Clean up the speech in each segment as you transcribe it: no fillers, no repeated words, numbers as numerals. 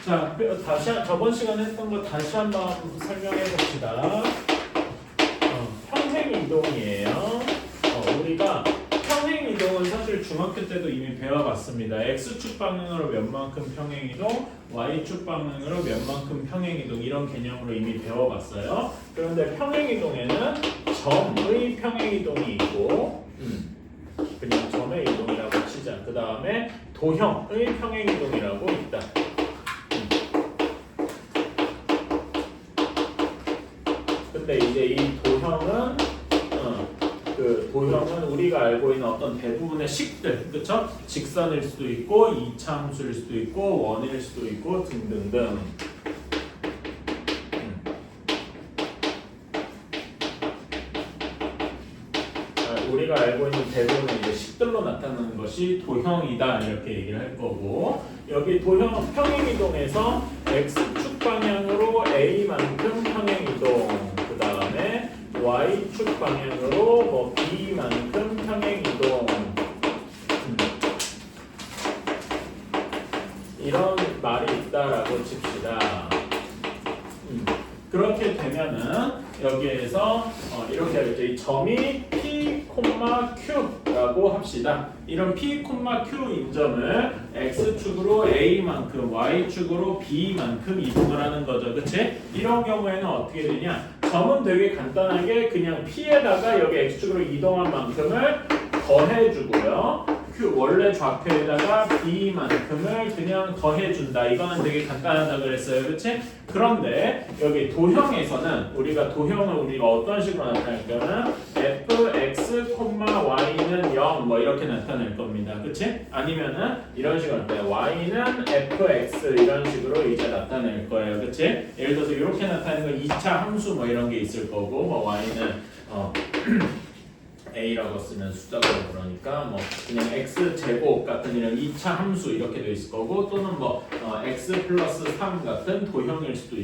자, 저번 시간에 했던 거 다시 한번 설명해 봅시다. 평행 이동이에요. 우리가 평행 이동은 사실 중학교 때도 이미 배워봤습니다. X축 방향으로 몇 만큼 평행 이동, Y축 방향으로 몇 만큼 평행 이동 이런 개념으로 이미 배워봤어요. 그런데 평행 이동에는 점의 평행 이동이 있고, 그냥 점의 이동이라고 치자. 그 다음에 도형의 평행 이동이라고 있다. 근데 이제 이 도형은 도형은 우리가 알고 있는 어떤 대부분의 식들, 그렇죠? 직선일 수도 있고 이차함수일 수도 있고 원일 수도 있고 등등등. 우리가 알고 있는 대부분의 이제 식들로 나타나는 것이 도형이다 이렇게 얘기를 할 거고, 여기 도형 평행 이동에서 x축 방향으로 a만큼 평행 이동, 그 다음에 y축 방향으로 뭐 b만큼 평행 이동, 이런 말이 있다라고 칩시다. 그렇게 되면은 여기에서 이렇게 하겠죠. 이 점이 P, Q라고 합시다. 이런 P, Q인 점을 X축으로 A만큼, Y축으로 B만큼 이동을 하는 거죠. 그치? 이런 경우에는 어떻게 되냐? 점은 되게 간단하게 그냥 P에다가 여기 X축으로 이동한 만큼을 더해주고요. 원래 좌표에다가 B만큼을 그냥 더해준다. 이거는 되게 간단하다 그랬어요. 그치? 그런데 여기 도형에서는 우리가 어떤 식으로 나타낼까는 fx, y는 0 뭐 이렇게 나타낼 겁니다. 그치? 아니면은 이런 식으로 나타내 y는 fx 이런 식으로 이제 나타낼 거예요. 그치? 예를 들어서 이렇게 나타내는 건 2차 함수 뭐 이런 게 있을 거고, 뭐 y는 a라고 쓰면 숫자가 그러니까 뭐 그냥 x 제곱 같은 이런 2차 함수 이렇게 돼 있을 거고, 또는 뭐 x 플러스 3 같은 도형일 수도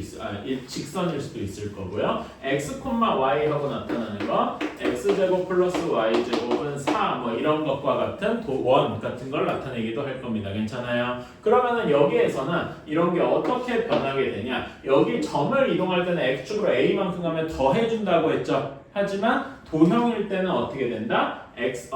직선일 수도 있을 거고요. x, y 하고 나타나는 거 x 제곱 플러스 y 제곱은 4 뭐 이런 것과 같은 원 같은 걸 나타내기도 할 겁니다. 괜찮아요? 그러면은 여기에서는 이런 게 어떻게 변하게 되냐? 여기 점을 이동할 때는 x축으로 a만큼 가면 더해준다고 했죠. 하지만 도형일 때는 어떻게 된다? x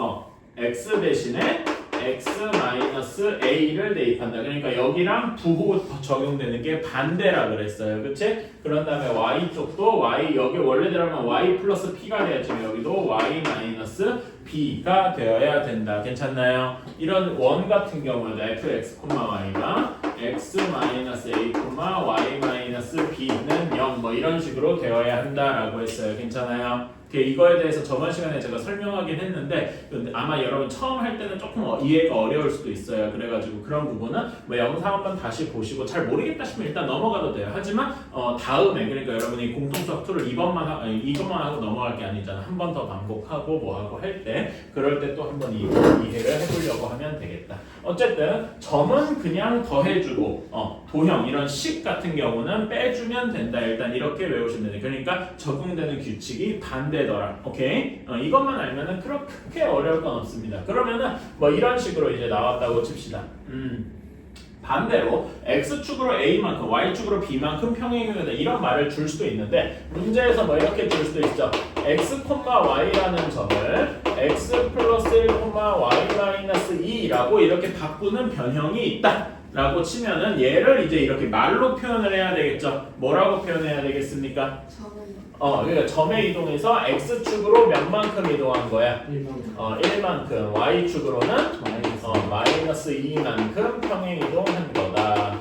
대신에 x-a를 대입한다. 그러니까 여기랑 부호 적용되는 게 반대라 그랬어요. 그치? 그런 다음에 y쪽도 여기 원래대로면 y 플러스 p가 돼야지만 여기도 y-b가 되어야 된다. 괜찮나요? 이런 원 같은 경우에도 fx, y가 x-a, y-b는 0 뭐 이런 식으로 되어야 한다라고 했어요. 괜찮아요? 이거에 대해서 저번 시간에 제가 설명하긴 했는데 아마 여러분 처음 할 때는 조금 이해가 어려울 수도 있어요. 그래가지고 그런 부분은 뭐 영상 한번 다시 보시고 잘 모르겠다 싶으면 일단 넘어가도 돼요. 하지만 다음에, 그러니까 여러분이 공통수학 툴을 이것만 하고 넘어갈 게 아니잖아. 한 번 더 반복하고 뭐하고 할 때, 그럴 때 또 한번 이해를 해보려고 하면 되겠다. 어쨌든 점은 그냥 더해주고 도형 이런 식 같은 경우는 빼주면 된다. 일단 이렇게 외우시면 돼요. 그러니까 적용되는 규칙이 반대더라. 오케이? 이것만 알면은 그렇게 어려울 건 없습니다. 그러면은 뭐 이런 식으로 이제 나왔다고 칩시다. 반대로 x축으로 a만큼 y축으로 b만큼 평행이다 이런 말을 줄 수도 있는데, 문제에서 뭐 이렇게 줄 수도 있죠. x, y라는 점을 x 플러스 1, y 마이너스 2라고 이렇게 바꾸는 변형이 있다 라고 치면은 얘를 이제 이렇게 말로 표현을 해야 되겠죠. 뭐라고 표현해야 되겠습니까? 그러니까 점의 이동에서 x축으로 몇 만큼 이동한 거야? 1만큼. y축으로는 마이너스 2만큼 평행 이동한 거다.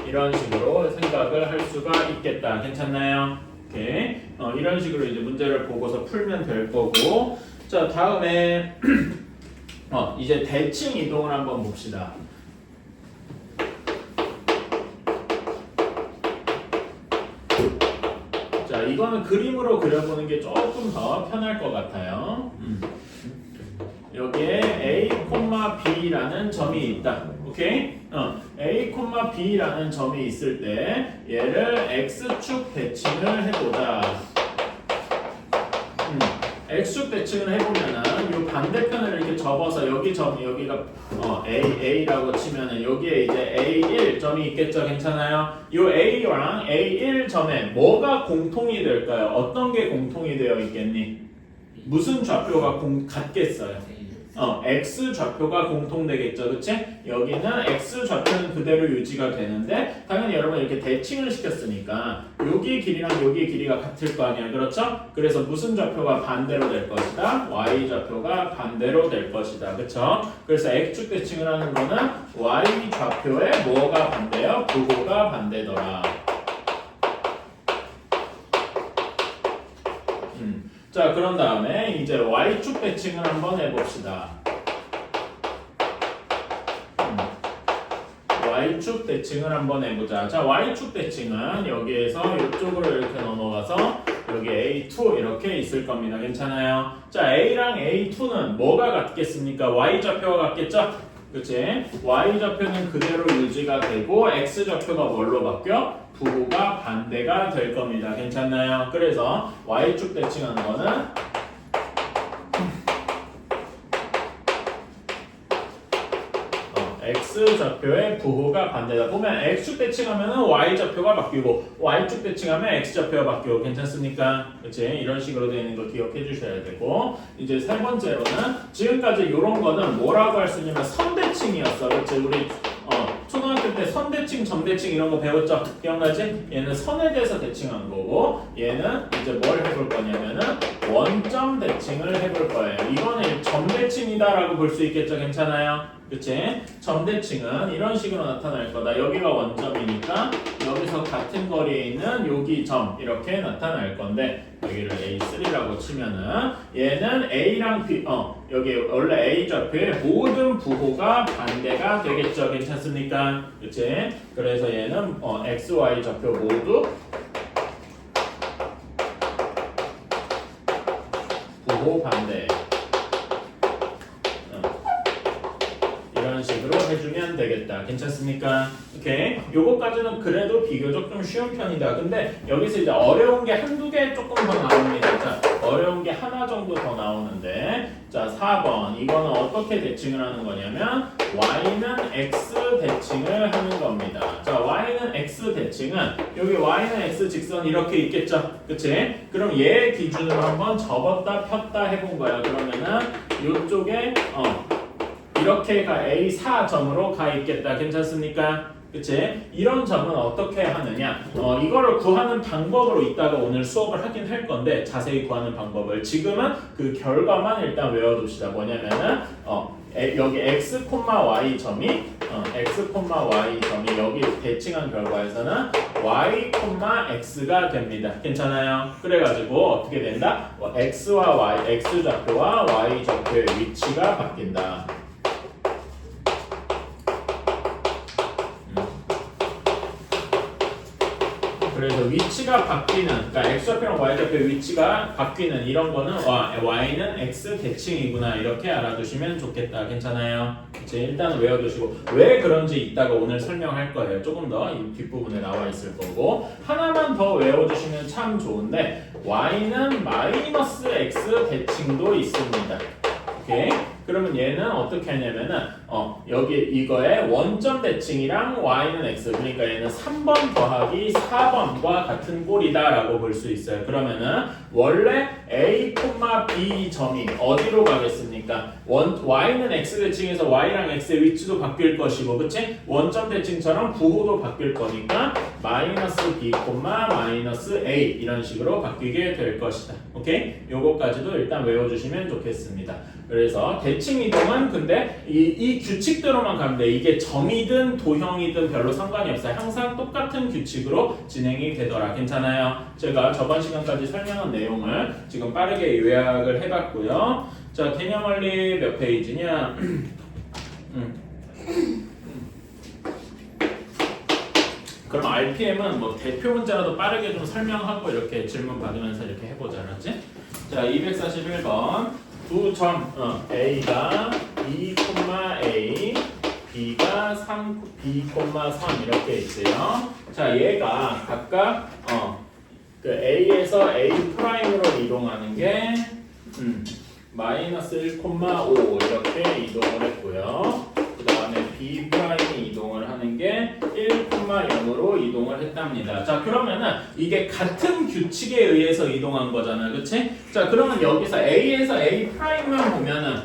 이런 식으로 생각을 할 수가 있겠다. 괜찮나요? 오케이. 이런 식으로 이제 문제를 보고서 풀면 될 거고, 자 다음에 이제 대칭 이동을 한번 봅시다. 자, 이거는 그림으로 그려보는 게 조금 더 편할 것 같아요. 여기에 a, b라는 점이 있다. 오케이? a, b라는 점이 있을 때 얘를 x축 대칭을 해보자. x축 대칭을 해보면은 이 반대편을 이렇게 접어서 여기 점 여기가 A라고 치면은 여기에 이제 A1 점이 있겠죠. 괜찮아요? 이 A랑 A1 점에 뭐가 공통이 될까요? 어떤 게 공통이 되어 있겠니? 무슨 좌표가 같겠어요? x 좌표가 공통되겠죠, 그치? 여기는 x 좌표는 그대로 유지가 되는데 당연히 여러분 이렇게 대칭을 시켰으니까 여기 길이랑 여기 길이가 같을 거 아니야, 그렇죠? 그래서 무슨 좌표가 반대로 될 것이다? y 좌표가 반대로 될 것이다, 그쵸? 그래서 x축 대칭을 하는 거는 y 좌표에 뭐가 반대요? 부호가 반대더라. 자, 그런 다음에 이제 y축 대칭을 한번 해봅시다. y축 대칭을 한번 해보자. 자, y축 대칭은 여기에서 이쪽으로 이렇게 넘어가서 여기 A2 이렇게 있을 겁니다. 괜찮아요? 자, A랑 A2는 뭐가 같겠습니까? y 좌표가 같겠죠? 그치? y 좌표는 그대로 유지가 되고 x 좌표가 뭘로 바뀌어? 부호가 반대가 될 겁니다. 괜찮나요? 그래서 y축 대칭하는 거는 x 좌표의 부호가 반대다. 보면 x축 대칭하면 y 좌표가 바뀌고 y축 대칭하면 x 좌표가 바뀌고 괜찮습니까? 그치? 이런 식으로 되는 거 기억해 주셔야 되고 이제 세 번째로는 지금까지 이런 거는 뭐라고 할 수 있냐면 선대칭이었어. 그치? 우리 초등학교 때 선대칭, 점대칭 이런 거 배웠죠? 기억나지? 얘는 선에 대해서 대칭한 거고 얘는 이제 뭘 해볼 거냐면은 원점 대칭을 해볼 거예요. 이거는 점대칭이다라고 볼 수 있겠죠? 괜찮아요? 그치? 점대칭은 이런 식으로 나타날 거다. 여기가 원점이니까 여기서 같은 거리에 있는 여기 점 이렇게 나타날 건데 여기를 A3라고 치면은 얘는 A랑 B 여기 원래 A 좌표의 모든 부호가 반대가 되겠죠. 괜찮습니까? 그치? 그래서 얘는 X, Y 좌표 모두 부호 반대 이런 식으로 해주면 되겠다. 괜찮습니까? 오케이. 요거까지는 그래도 비교적 좀 쉬운 편이다. 근데 여기서 이제 어려운 게 한두 개 조금 더 나옵니다. 자, 어려운 게 하나 정도 더 나오는데 자, 4번. 이거는 어떻게 대칭을 하는 거냐면 y는 x 대칭을 하는 겁니다. 자, y는 x 대칭은 여기 y는 x 직선 이렇게 있겠죠? 그치? 그럼 얘 기준으로 한번 접었다 폈다 해본 거야. 그러면은 요쪽에 이렇게가 A4점으로 가 있겠다. 괜찮습니까? 그치? 이런 점은 어떻게 하느냐? 이거를 구하는 방법으로 이따가 오늘 수업을 하긴 할 건데 자세히 구하는 방법을 지금은 그 결과만 일단 외워둡시다. 뭐냐면은 여기 x, y 점이 x, y 점이 여기 대칭한 결과에서는 y, x가 됩니다. 괜찮아요? 그래가지고 어떻게 된다? x와 y, x 좌표와 y 좌표의 위치가 바뀐다. 그래서 위치가 바뀌는, 그러니까 x좌표랑 y좌표의 위치가 바뀌는 이런 거는 y는 x 대칭이구나 이렇게 알아두시면 좋겠다. 괜찮아요? 이제 일단 외워두시고 왜 그런지 이따가 오늘 설명할 거예요. 조금 더 이 뒷부분에 나와 있을 거고 하나만 더 외워두시면 참 좋은데 y는 마이너스 x 대칭도 있습니다. 오케이? 그러면 얘는 어떻게 하냐면은 여기 이거에 원점 대칭이랑 y는 x 그러니까 얘는 3번 더하기 4번과 같은 꼴이다라고 볼 수 있어요. 그러면은 원래 a, b 점이 어디로 가겠습니까? y는 x 대칭에서 y랑 x의 위치도 바뀔 것이고 그치? 원점 대칭처럼 부호도 바뀔 거니까 마이너스 b, 마이너스 a 이런 식으로 바뀌게 될 것이다. 오케이? 요거까지도 일단 외워주시면 좋겠습니다. 그래서 대칭 이동은 근데 이 규칙대로만 가면 돼. 이게 점이든 도형이든 별로 상관이 없어요. 항상 똑같은 규칙으로 진행이 되더라. 괜찮아요? 제가 저번 시간까지 설명한 내용을 지금 빠르게 요약을 해봤고요. 자, 개념원리 몇 페이지냐? 그럼 RPM은 뭐 대표 문제라도 빠르게 좀 설명하고 이렇게 질문 받으면서 이렇게 해보자. 알았지? 자, 241번. 두 점 A가 2,A, B가 3, B, 3 이렇게 있어요. 자, 얘가 각각 그 A에서 A 프라임으로 이동하는 게 마이너스 1,5 이렇게 이동을 했고요. 그 다음에 B 프라임이 이동을 하는 게 1,0으로 이동을 했답니다. 자, 그러면은 이게 같은 규칙에 의해서 이동한 거잖아, 그치? 자, 그러면 여기서 A에서 A 프라임만 보면은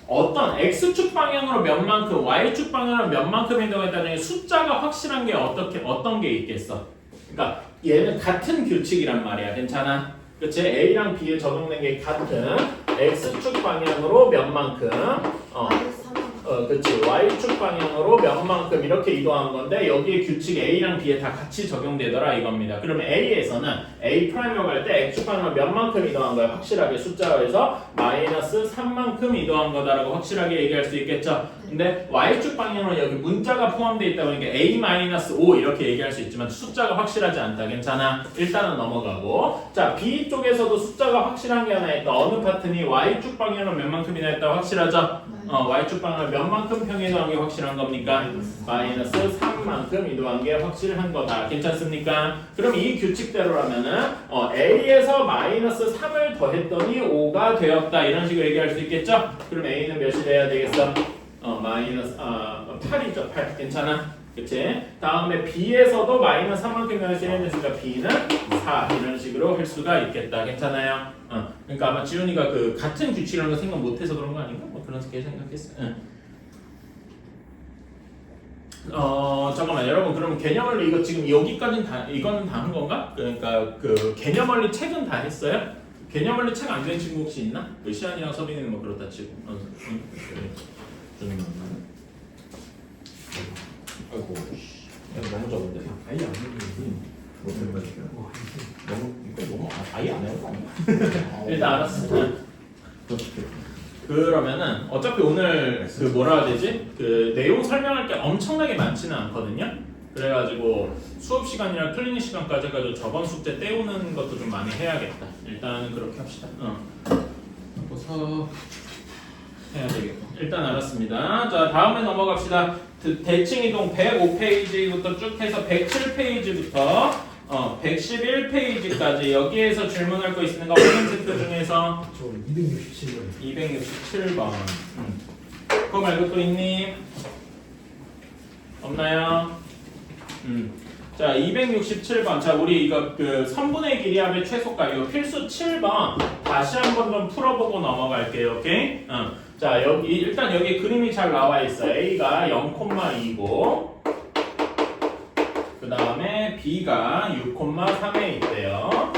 어떤 X축 방향으로 몇 만큼, Y축 방향으로 몇 만큼 이동했다는 숫자가 확실한 게 어떤 게 있겠어? 그러니까 얘는 같은 규칙이란 말이야, 괜찮아? 그치? A랑 B에 적용된 게 같은 X축 방향으로 몇 만큼, 그치. Y축 방향으로 몇 만큼 이렇게 이동한 건데 여기에 규칙 A랑 B에 다 같이 적용되더라 이겁니다. 그러면 A에서는 A 프라임으로 갈 때 X축 방향으로 몇 만큼 이동한 거야? 확실하게 숫자에서 마이너스 3만큼 이동한 거다라고 확실하게 얘기할 수 있겠죠. 근데 Y축 방향으로 여기 문자가 포함되어 있다 보니까 A-5 이렇게 얘기할 수 있지만 숫자가 확실하지 않다. 괜찮아? 일단은 넘어가고. 자, B 쪽에서도 숫자가 확실한 게 하나 있다. 어느 파트니 Y축 방향으로 몇 만큼이나 했다 확실하죠? Y축 방향으로 몇 만큼 평이 이동한 게 확실한 겁니까? 마이너스 3만큼 이동한 게 확실한 거다. 괜찮습니까? 그럼 이 규칙대로라면은 A에서 마이너스 3을 더했더니 5가 되었다. 이런 식으로 얘기할 수 있겠죠? 그럼 A는 몇이 돼야 되겠어? 마이너스 8이죠. 8. 괜찮아? 그치? 다음에 B에서도 마이너스 3만큼 변했으니까 B는 4 이런 식으로 할 수가 있겠다. 괜찮아요? 그러니까 아마 지훈이가 그 같은 규칙이라는 거 생각 못해서 그런 거 아닌가? 뭐 그런 게 생각했어요. 잠깐만 여러분, 그러면 개념원리 이거 지금 여기까지는 다 이거는 다 한 건가? 그러니까 그 개념원리 책은 다 했어요? 개념원리 책 안 된 친구 혹시 있나? 그 시안이랑 서빈이는 뭐 그렇다 치고. 아이고, 너무 적은데. 아예 안 되는 무슨 말이야? 너무 아예 안 해요. 일단 알았어. 그러면은 어차피 오늘 그 뭐라 해야 되지? 그 내용 설명할 게 엄청나게 많지는 않거든요. 그래가지고 수업 시간이랑 클리닉 시간까지 해가지고 저번 숙제 떼우는 것도 좀 많이 해야겠다. 일단은 그렇게 합시다. 그래서 해야 되겠고. 일단 알았습니다. 자, 다음에 넘어갑시다. 대칭 이동 105페이지부터 쭉 해서 107페이지부터 111페이지까지 여기에서 질문할 거 있으니까 오늘 체크 중에서 저 267번. 267번. 그거 말고 또 있니? 없나요? 자, 267번. 자, 우리 이거 그 선분의 길이합의 최소값 이거 필수 7번 다시 한번 좀 풀어보고 넘어갈게요. 오케이? 자, 일단 여기 그림이 잘 나와 있어. A가 0,2고 그 다음에 B가 6,3에 있대요.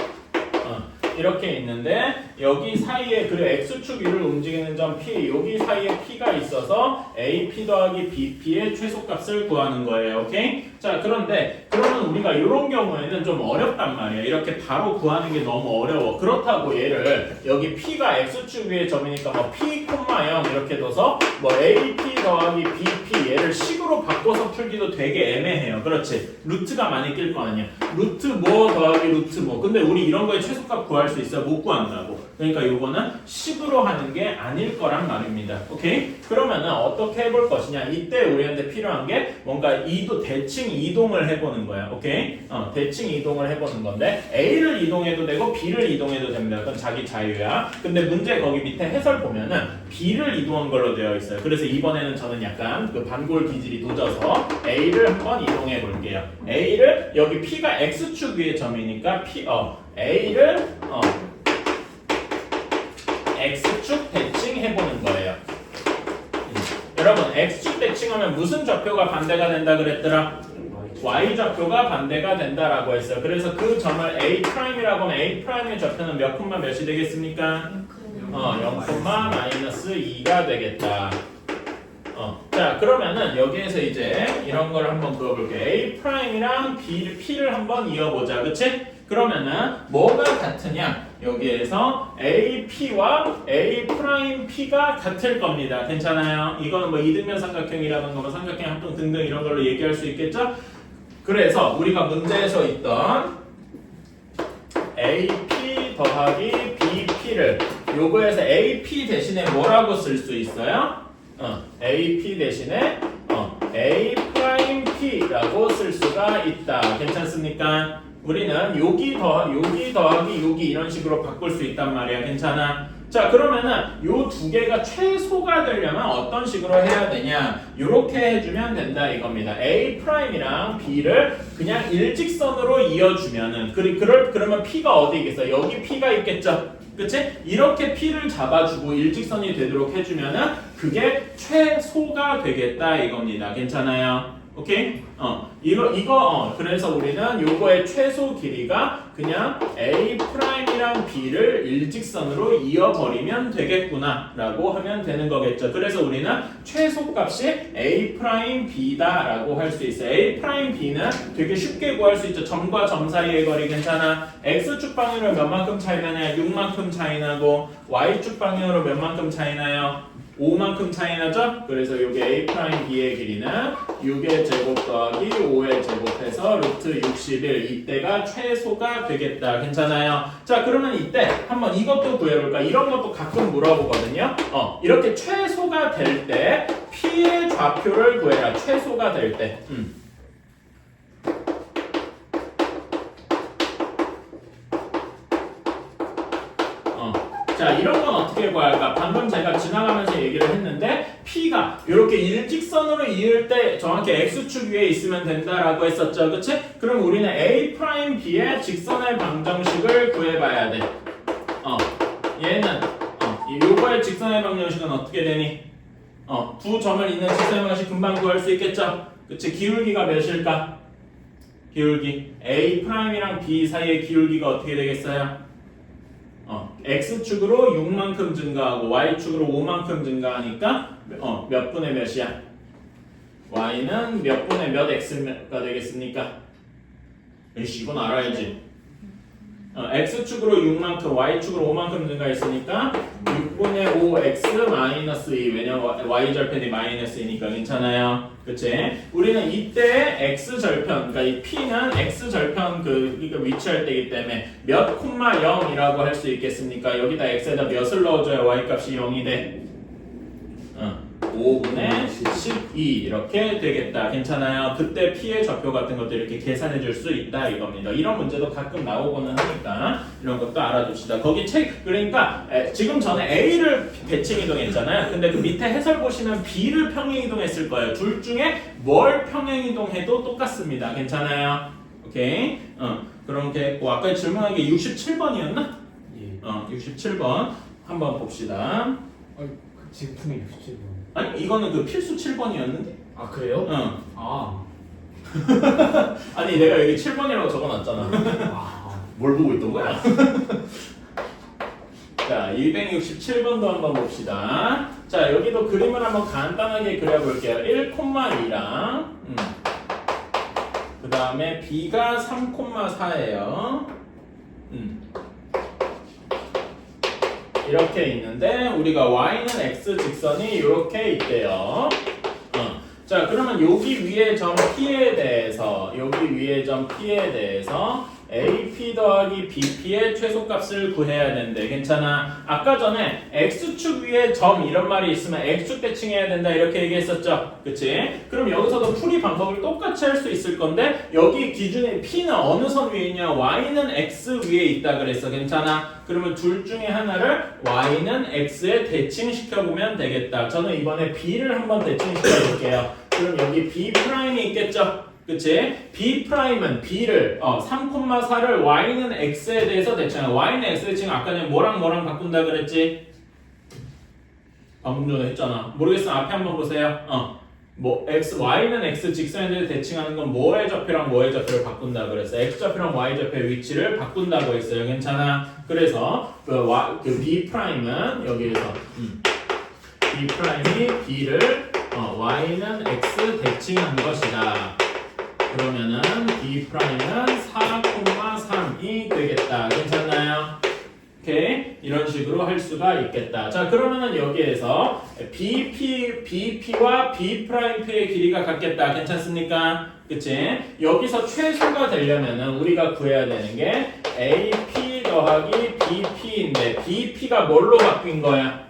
이렇게 있는데 여기 사이에 그 X축 위를 움직이는 점 P, 여기 사이에 P가 있어서 AP 더하기 BP의 최소값을 구하는 거예요. 오케이? 자, 그런데 그러면 우리가 이런 경우에는 좀 어렵단 말이야. 이렇게 바로 구하는 게 너무 어려워. 그렇다고 얘를 여기 P가 X축 위의 점이니까 뭐 P, 0 이렇게 둬서 뭐 AP 더하기 BP 얘를 식으로 바꿔서 풀기도 되게 애매해요. 그렇지? 루트가 많이 낄 거 아니야. 루트 뭐 더하기 루트 뭐. 근데 우리 이런 거에 최소값 구할 수 있어? 못 구한다고. 그러니까 이거는 식으로 하는 게 아닐 거란 말입니다. 오케이? 그러면은 어떻게 해볼 것이냐? 이때 우리한테 필요한 게 뭔가 대칭 이동을 해보는 거야. 오케이? 대칭 이동을 해보는 건데 A를 이동해도 되고 B를 이동해도 됩니다. 그건 자기 자유야. 근데 문제 거기 밑에 해설 보면은 B를 이동한 걸로 되어 있어요. 그래서 이번에는 저는 약간 그 반골 기질이 도져서 A를 한번 이동해 볼게요. A를 여기 P가 X축 위의 점이니까 A를 X축 대칭해보는 거예요. 여러분, X축 대칭하면 무슨 좌표가 반대가 된다 그랬더라? Y좌표가 반대가 된다라고 했어요. 그래서 그 점을 A'이라고 하면 A'의 좌표는 몇 콤마 몇이 되겠습니까? 0,-2가 되겠다. 자, 그러면은 여기에서 이제 이런 걸 한번 그어볼게요. A'이랑 P를 한번 이어보자. 그치? 그러면은 뭐가 같으냐? 여기에서 AP와 A'P가 같을 겁니다. 괜찮아요? 이거는 뭐 이등변 삼각형이라든가 뭐 삼각형 합동 등등 이런 걸로 얘기할 수 있겠죠? 그래서 우리가 문제에서 있던 AP 더하기 BP를 요거에서 AP 대신에 뭐라고 쓸 수 있어요? AP 대신에 A'P라고 쓸 수가 있다. 괜찮습니까? 우리는 여기 더하기 여기 이런 식으로 바꿀 수 있단 말이야. 괜찮아? 자, 그러면은 요 두 개가 최소가 되려면 어떤 식으로 해야 되냐? 요렇게 해주면 된다 이겁니다. A'이랑 B를 그냥 일직선으로 이어주면은 그러면 P가 어디 있겠어? 여기 P가 있겠죠? 그치? 이렇게 P를 잡아주고 일직선이 되도록 해주면은 그게 최소가 되겠다 이겁니다. 괜찮아요? 오케이? 그래서 우리는 요거의 최소 길이가 그냥 A'이랑 B를 일직선으로 이어버리면 되겠구나 라고 하면 되는 거겠죠. 그래서 우리는 최소값이 A'B다 라고 할 수 있어요. A'B는 되게 쉽게 구할 수 있죠. 점과 점 사이의 거리 괜찮아. X축 방향으로 몇 만큼 차이 나냐? 6만큼 차이 나고 Y축 방향으로 몇 만큼 차이 나요? 5만큼 차이 나죠? 그래서 요게 A'B의 길이는 6의 제곱 더하기 5의 제곱해서 루트 61 이때가 최소가 되겠다. 괜찮아요? 자, 그러면 이때 한번 이것도 구해볼까? 이런 것도 가끔 물어보거든요. 이렇게 최소가 될 때 P의 좌표를 구해라. 최소가 될 때. 자, 이런 건 어떻게 구할까? 방금 제가 지나가면서 얘기를 했는데 P가 이렇게 일직선으로 이을 때 정확히 X축 위에 있으면 된다라고 했었죠. 그치? 그럼 우리는 A'B의 직선의 방정식을 구해봐야 돼. 얘는 요거의 직선의 방정식은 어떻게 되니? 두 점을 잇는 직선의 방정식 금방 구할 수 있겠죠? 그치? 기울기가 몇일까? 기울기 A'이랑 B 사이의 기울기가 어떻게 되겠어요? X축으로 6만큼 증가하고 Y축으로 5만큼 증가하니까 몇 분의 몇이야? Y는 몇 분의 몇 X가 되겠습니까? 에이씨, 이건 알아야지. X축으로 6만큼 Y축으로 5만큼 증가했으니까 6분의 5X 마이너스 2 왜냐면 Y절편이 마이너스 2니까 괜찮아요. 그치? 우리는 이때 X절편 그러니까 이 P는 X절편 그러니까 위치할 때이기 때문에 몇 콤마 0이라고 할 수 있겠습니까? 여기다 X에다 몇을 넣어줘야 Y값이 0이 돼? 5분의 12 이렇게 되겠다. 괜찮아요? 그때 P의 좌표 같은 것도 이렇게 계산해 줄 수 있다 이겁니다. 이런 문제도 가끔 나오고는 하니까 이런 것도 알아둡시다. 거기 그러니까 지금 전에 A를 대칭 이동했잖아요. 근데 그 밑에 해설 보시면 B를 평행 이동했을 거예요. 둘 중에 뭘 평행 이동해도 똑같습니다. 괜찮아요? 오케이? 그럼 아까 질문한 게 67번이었나? 예. 67번 한번 봅시다. 지금 품이 67번. 아니 이거는 그 필수 7번이었는데? 아 그래요? 응. 아. 아니 내가 여기 7번이라고 적어놨잖아. 뭘 보고 있던 거야? 자 267번도 한번 봅시다. 자 여기도 그림을 한번 간단하게 그려볼게요. 1,2랑 그 다음에 B가 3,4예요. 이렇게 있는데 우리가 Y는 X 직선이 이렇게 있대요. 자 그러면 여기 위에 점 P에 대해서 AP 더하기 BP의 최소값을 구해야 된대. 괜찮아? 아까 전에 X축 위에 점 이런 말이 있으면 X축 대칭해야 된다 이렇게 얘기했었죠? 그치? 그럼 여기서도 풀이 방법을 똑같이 할 수 있을 건데 여기 기준에 P는 어느 선 위에 있냐? Y는 X 위에 있다 그랬어. 괜찮아? 그러면 둘 중에 하나를 Y는 X에 대칭시켜보면 되겠다. 저는 이번에 B를 한번 대칭시켜볼게요. 그럼 여기 B'이 있겠죠? 그치? B'은 B를 3,4를 Y는 X에 대해서 대칭해. Y는 X에 대칭 아까 전에 뭐랑 바꾼다 그랬지? 방금 전에 했잖아. 모르겠으면 앞에 한번 보세요. Y는 X 직선에 대해서 대칭하는 건 뭐의 좌표랑 뭐의 좌표를 바꾼다 그랬어. X좌표랑 Y좌표의 위치를 바꾼다고 했어요. 괜찮아? 그래서 그 B'은 여기에서 B'이 B를 Y는 X 대칭한 것이다. 그러면은 B'는 4,3이 되겠다. 괜찮나요? 오케이? 이런 식으로 할 수가 있겠다. 자, 그러면은 여기에서 BP와 B'P의 길이가 같겠다. 괜찮습니까? 그치? 여기서 최소가 되려면은 우리가 구해야 되는 게 AP 더하기 BP인데 BP가 뭘로 바뀐 거야?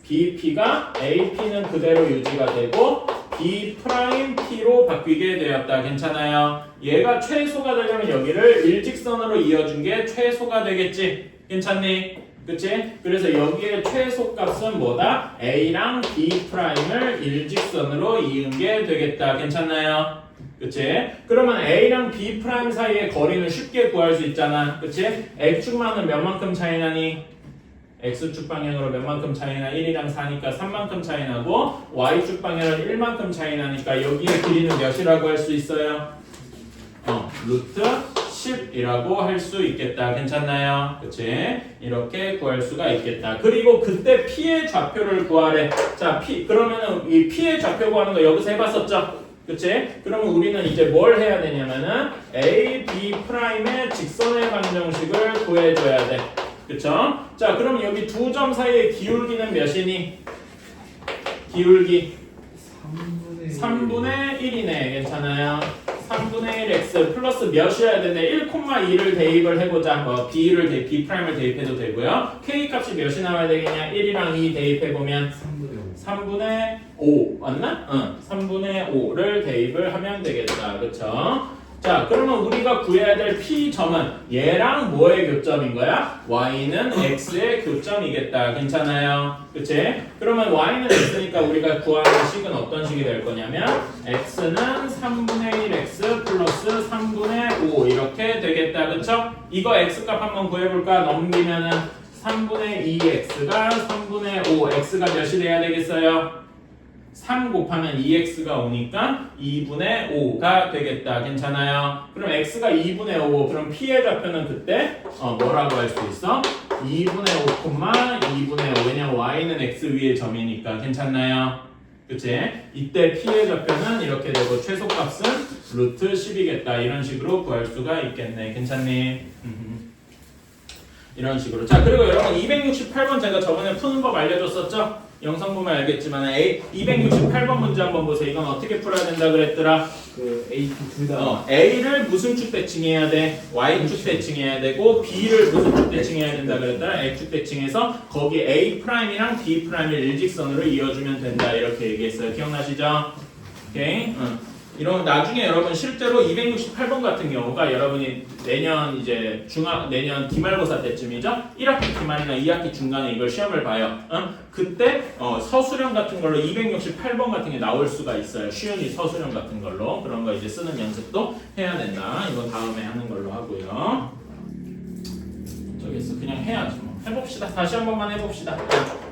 BP가 AP는 그대로 유지가 되고 B'P로 바뀌게 되었다. 괜찮아요? 얘가 최소가 되려면 여기를 일직선으로 이어준 게 최소가 되겠지. 괜찮니? 그치? 그래서 여기에 최소 값은 뭐다? A랑 B'을 일직선으로 이은 게 되겠다. 괜찮나요? 그치? 그러면 A랑 B' 사이의 거리는 쉽게 구할 수 있잖아. 그치? X축만은 몇 만큼 차이 나니? X축 방향으로 몇 만큼 차이 나? 1이랑 4니까 3만큼 차이 나고 Y축 방향으로 1만큼 차이 나니까 여기의 길이는 몇이라고 할 수 있어요? 루트 10이라고 할 수 있겠다. 괜찮나요? 그치? 이렇게 구할 수가 있겠다. 그리고 그때 P의 좌표를 구하래. 자, 그러면은 이 P의 좌표 구하는 거 여기서 해봤었죠? 그치? 그러면 우리는 이제 뭘 해야 되냐면은 A, B'의 직선의 방정식을 구해줘야 돼. 그쵸? 자, 그럼 여기 두 점 사이의 기울기는 몇이니? 기울기 3분의 1이네. 괜찮아요? 3분의 1 x 플러스 몇이어야 되네? 1,2를 대입을 해보자. B'를 대입해도 되고요. K 값이 몇이 나와야 되겠냐? 1이랑 2 대입해보면 3분의 5 맞나? 응. 3분의 5를 대입을 하면 되겠다. 그쵸? 자, 그러면 우리가 구해야 될 P점은 얘랑 뭐의 교점인 거야? Y는 X의 교점이겠다. 괜찮아요? 그치? 그러면 Y는 X니까 우리가 구하는 식은 어떤 식이 될 거냐면 X는 3분의 1 X 플러스 3분의 5 이렇게 되겠다. 그쵸? 이거 X값 한번 구해볼까? 넘기면은 3분의 2X가 3분의 5 X가 몇이 돼야 되겠어요? 3 곱하면 2x가 오니까 2분의 5가 되겠다. 괜찮아요? 그럼 x가 2분의 5 그럼 p의 좌표는 그때 뭐라고 할 수 있어? 2분의 5, 2분의 5 왜냐면 y는 x 위의 점이니까 괜찮나요? 그치? 이때 p의 좌표는 이렇게 되고 최소값은 루트 10이겠다. 이런 식으로 구할 수가 있겠네. 괜찮니? 이런 식으로. 자, 그리고 여러분 268번 제가 저번에 푸는 법 알려줬었죠? 영상 보면 알겠지만 268번 문제 한번 보세요. 이건 어떻게 풀어야 된다 그랬더라? 그 A, B 둘 다. A를 무슨 축 대칭해야 돼? Y축 대칭해야 되고 B를 무슨 축 대칭해야 된다 그랬더라? X축 대칭해서 거기 A'이랑 B'을 일직선으로 이어주면 된다. 이렇게 얘기했어요. 기억나시죠? 오케이? 이런 나중에 여러분 실제로 268번 같은 경우가 여러분이 내년 이제 내년 기말고사 때쯤이죠. 1학기 기말이나 2학기 중간에 이걸 시험을 봐요. 그때 서술형 같은 걸로 268번 같은 게 나올 수가 있어요. 쉬운이 서술형 같은 걸로 그런 거 이제 쓰는 연습도 해야 된다. 이거 다음에 하는 걸로 하고요. 저기서 그냥 해야지 뭐. 해봅시다. 다시 한 번만 해봅시다.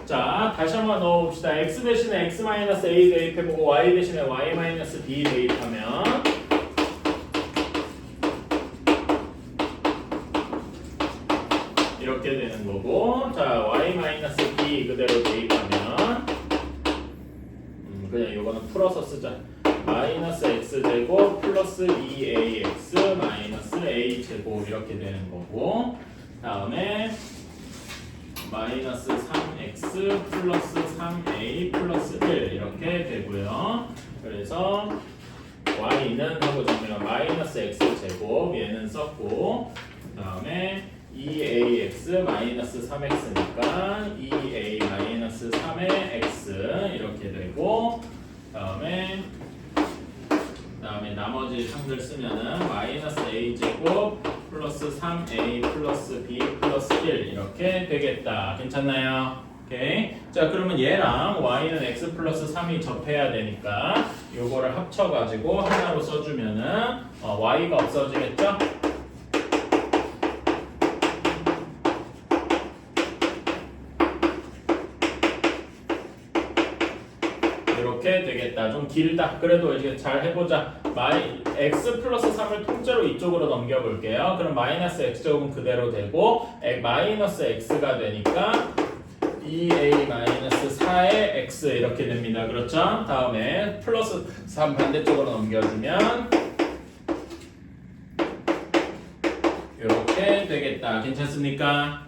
자, 다시 한번 넣어봅시다. x 대신에 x-a 대입해보고 y 대신에 y-b 대입하면 이렇게 되는 거고, 자 y-b 그대로 대입하면 그냥 이거는 풀어서 쓰자. 마이너스 x제곱 플러스 2ax 마이너스 a제곱 이렇게 되는 거고, 다음에 마이너스 3x 플러스 3a 플러스 1 이렇게 되고요. 그래서 y는 하고 정리가 마이너스 x제곱 얘는 썼고, 그 다음에 2ax 마이너스 3x니까 2a 마이너스 3의 x 이렇게 되고, 다음에 나머지 상들 쓰면은 마이너스 a제곱 플러스 3a 플러스 b 플러스 1 이렇게 되겠다. 괜찮나요? 오케이. 자, 그러면 얘랑 y는 x 플러스 3이 접해야 되니까 요거를 합쳐가지고 하나로 써주면은 y가 없어지겠죠? 이렇게 되겠다. 좀 길다. 그래도 이제 잘 해보자. x 플러스 3을 통째로 이쪽으로 넘겨볼게요. 그럼 마이너스 x제곱은 그대로 되고 마이너스 x가 되니까 2a 마이너스 4의 x 이렇게 됩니다. 그렇죠? 다음에 플러스 3 반대쪽으로 넘겨주면 이렇게 되겠다. 괜찮습니까?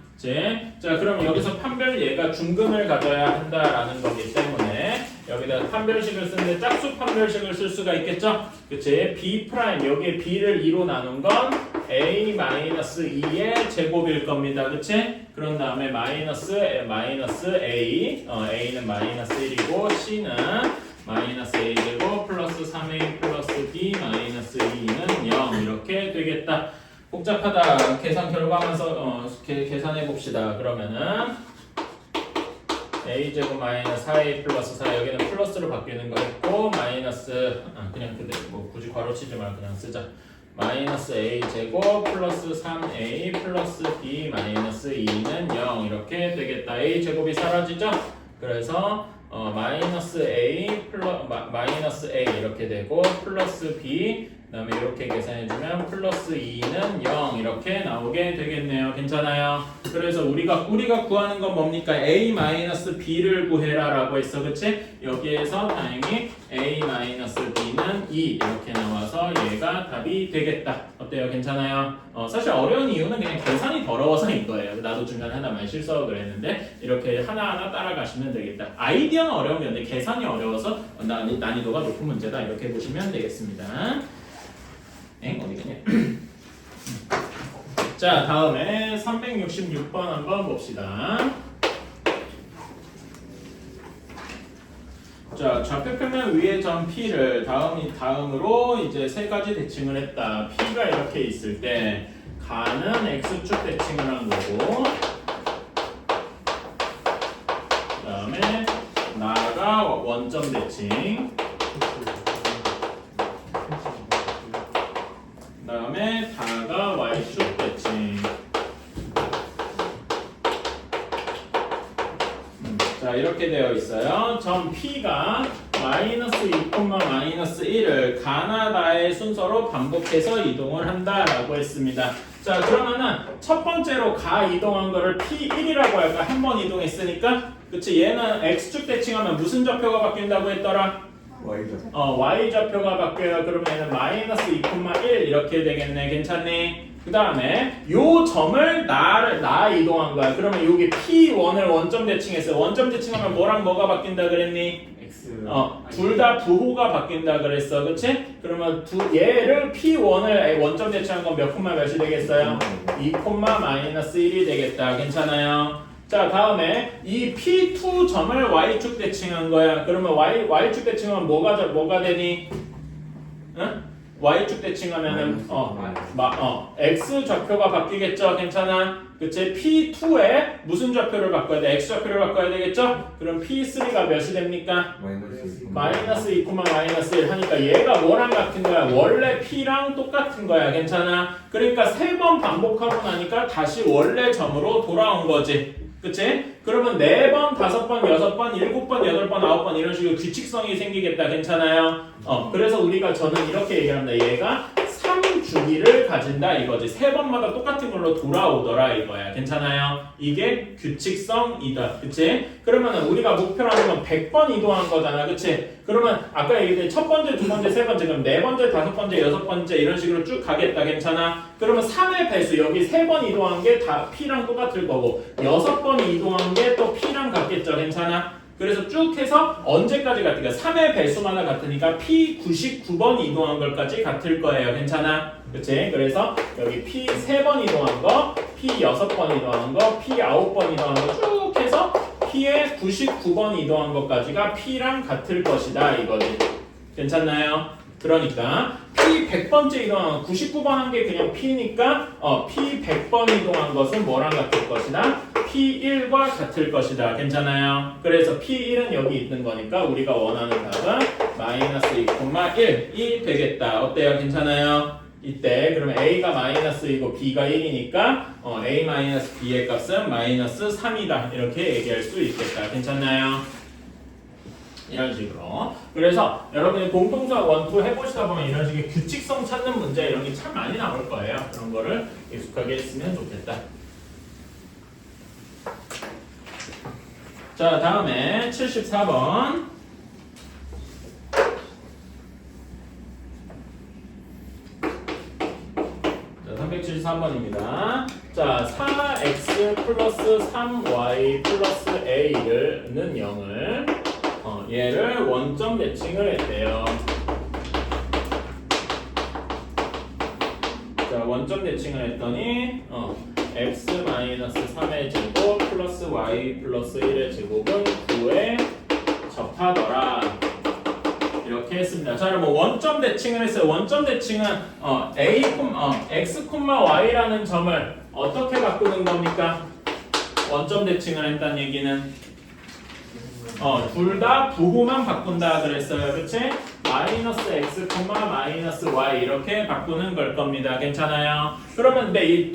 자, 그럼 여기서 판별 얘가 중근을 가져야 한다라는 거기 때문에 여기다 판별식을 쓰는데 짝수 판별식을 쓸 수가 있겠죠? 그치? B 프라임 여기에 B를 2로 나눈 건 A-2의 제곱일 겁니다. 그치? 그런 다음에 마이너스 A A는 마이너스 1이고 C는 마이너스 A 제곱 플러스 3A 플러스 B 복잡하다. 계산 결과하면서 계산해 봅시다. 그러면은 a제곱 마이너스 4a 플러스 4 여기는 플러스로 바뀌는 거 했고 마이너스 그냥 근데 뭐 굳이 괄호 치지 말고 그냥 쓰자. 마이너스 a제곱 플러스 3a 플러스 b 마이너스 2는 0 이렇게 되겠다. a제곱이 사라지죠? 그래서 마이너스 a 마이너스 a 이렇게 되고 플러스 b 그다음에 이렇게 계산해주면 플러스 2는 0 이렇게 나오게 되겠네요. 괜찮아요? 그래서 우리가 구하는 건 뭡니까? a 마이너스 b를 구해라라고 했어, 그치? 여기에서 다행히 a 마이너스 b는 2 이렇게 나와서 얘가 답이 되겠다. 어때요? 괜찮아요? 사실 어려운 이유는 그냥 계산이 더러워서인 거예요. 나도 중간에 하나만 실수하고 그랬는데 이렇게 하나하나 따라가시면 되겠다. 아이디어는 어려운 게 없는데 계산이 어려워서 난이도가 높은 문제다 이렇게 보시면 되겠습니다. 어디겠냐? 자, 다음에 366번 한번 봅시다. 자, 좌표표면 위의 점 P를 다음으로 이제 세 가지 대칭을 했다. P가 이렇게 있을 때 가는 X축 대칭을 한 거고 그 다음에 나가 원점 대칭 그 다음에 다가 Y축 대칭. 자, 이렇게 되어 있어요. 점 P가 마이너스 2, 마이너스 1을 가나다의 순서로 반복해서 이동을 한다라고 했습니다. 자, 그러면은 첫 번째로 가 이동한 거를 P1이라고 할까? 한 번 이동했으니까 그치? 얘는 X축 대칭하면 무슨 좌표가 바뀐다고 했더라? Y좌표가 바뀌어요. 그러면 얘는 마이너스 2, 1 이렇게 되겠네. 괜찮니? 그 다음에 요 점을 나 이동한 거야. 그러면 여기 P1을 원점 대칭했어요. 원점 대칭하면 뭐랑 뭐가 바뀐다 그랬니? X. 둘 다 부호가 바뀐다 그랬어. 그치? 그러면 얘를 P1을 원점 대칭한 건 몇 콤마 몇이 되겠어요? 2 콤마 마이너스 1이 되겠다. 괜찮아요? 자, 다음에 이 P2 점을 Y축 대칭한 거야. 그러면 Y축 대칭하면 뭐가 되니? 응? Y축 대칭하면은 X 좌표가 바뀌겠죠. 괜찮아? 그치? P2에 무슨 좌표를 바꿔야 돼? X 좌표를 바꿔야 되겠죠? 그럼 P3가 몇이 됩니까? 마이너스 2, 마이너스 1 하니까 얘가 뭐랑 같은 거야? 원래 P랑 똑같은 거야. 괜찮아? 그러니까 3번 반복하고 나니까 다시 원래 점으로 돌아온 거지. 그치? 그러면 4번, 5번, 6번, 7번, 8번, 9번 이런 식으로 규칙성이 생기겠다. 괜찮아요? 그래서 우리가 저는 이렇게 얘기합니다. 얘가 3주기를 가진다 이거지. 3번마다 똑같은 걸로 돌아오더라 이거야. 괜찮아요? 이게 규칙성이다. 그치? 그러면 우리가 목표로 하는 건 100번 이동한 거잖아. 그치? 그러면 아까 얘기했듯이 첫 번째, 두 번째, 세 번째, 그럼 4번째, 5번째, 6번째 이런 식으로 쭉 가겠다. 괜찮아? 그러면 3의 배수 여기 3번 이동한 게 다 P랑 똑같을 거고 6번 이동한 게 또 P랑 같겠죠. 괜찮아? 그래서 쭉 해서 언제까지 같으니까 3의 배수마다 같으니까 P99번 이동한 걸까지 같을 거예요. 괜찮아? 그치? 그래서 여기 P 3번 이동한 거, P 6번 이동한 거, P 9번 이동한 거 쭉 해서 P의 99번 이동한 것까지가 P랑 같을 것이다 이거지. 괜찮나요? 그러니까 P 100번째 이동한 99번 한 게 그냥 P니까 P 100번 이동한 것은 뭐랑 같을 것이다? P1과 같을 것이다. 괜찮아요? 그래서 P1은 여기 있는 거니까 우리가 원하는 답은 마이너스 2, 1이 되겠다. 어때요? 괜찮아요? 이때 그러면 A가 마이너스이고 B가 1이니까 A 마이너스 B의 값은 마이너스 3이다. 이렇게 얘기할 수 있겠다. 괜찮나요? 이런 식으로. 그래서 여러분이 공통수학 1, 2 해보시다 보면 이런 식의 규칙성 찾는 문제 이런 게 참 많이 나올 거예요. 그런 거를 익숙하게 했으면 좋겠다. 자, 다음에 74번. 자, 373번입니다. 자, 4x 플러스 3y 플러스 a는 0을 얘를 원점 대칭을 했대요. 자, 원점 대칭을 했더니 x-3의 제곱 플러스 y 플러스 1의 제곱은 9에 접하더라. 이렇게 이렇게 했습니다. 자, 그럼 원점 대칭을 했어요. 원점 대칭은 x, y라는 점을 어떻게 바꾸는 겁니까? 원점 대칭을 했다는 얘기는 둘 다 부호만 바꾼다 그랬어요. 그치? 마이너스 x, 마이너스 y 이렇게 바꾸는 걸 겁니다. 괜찮아요? 그러면 근데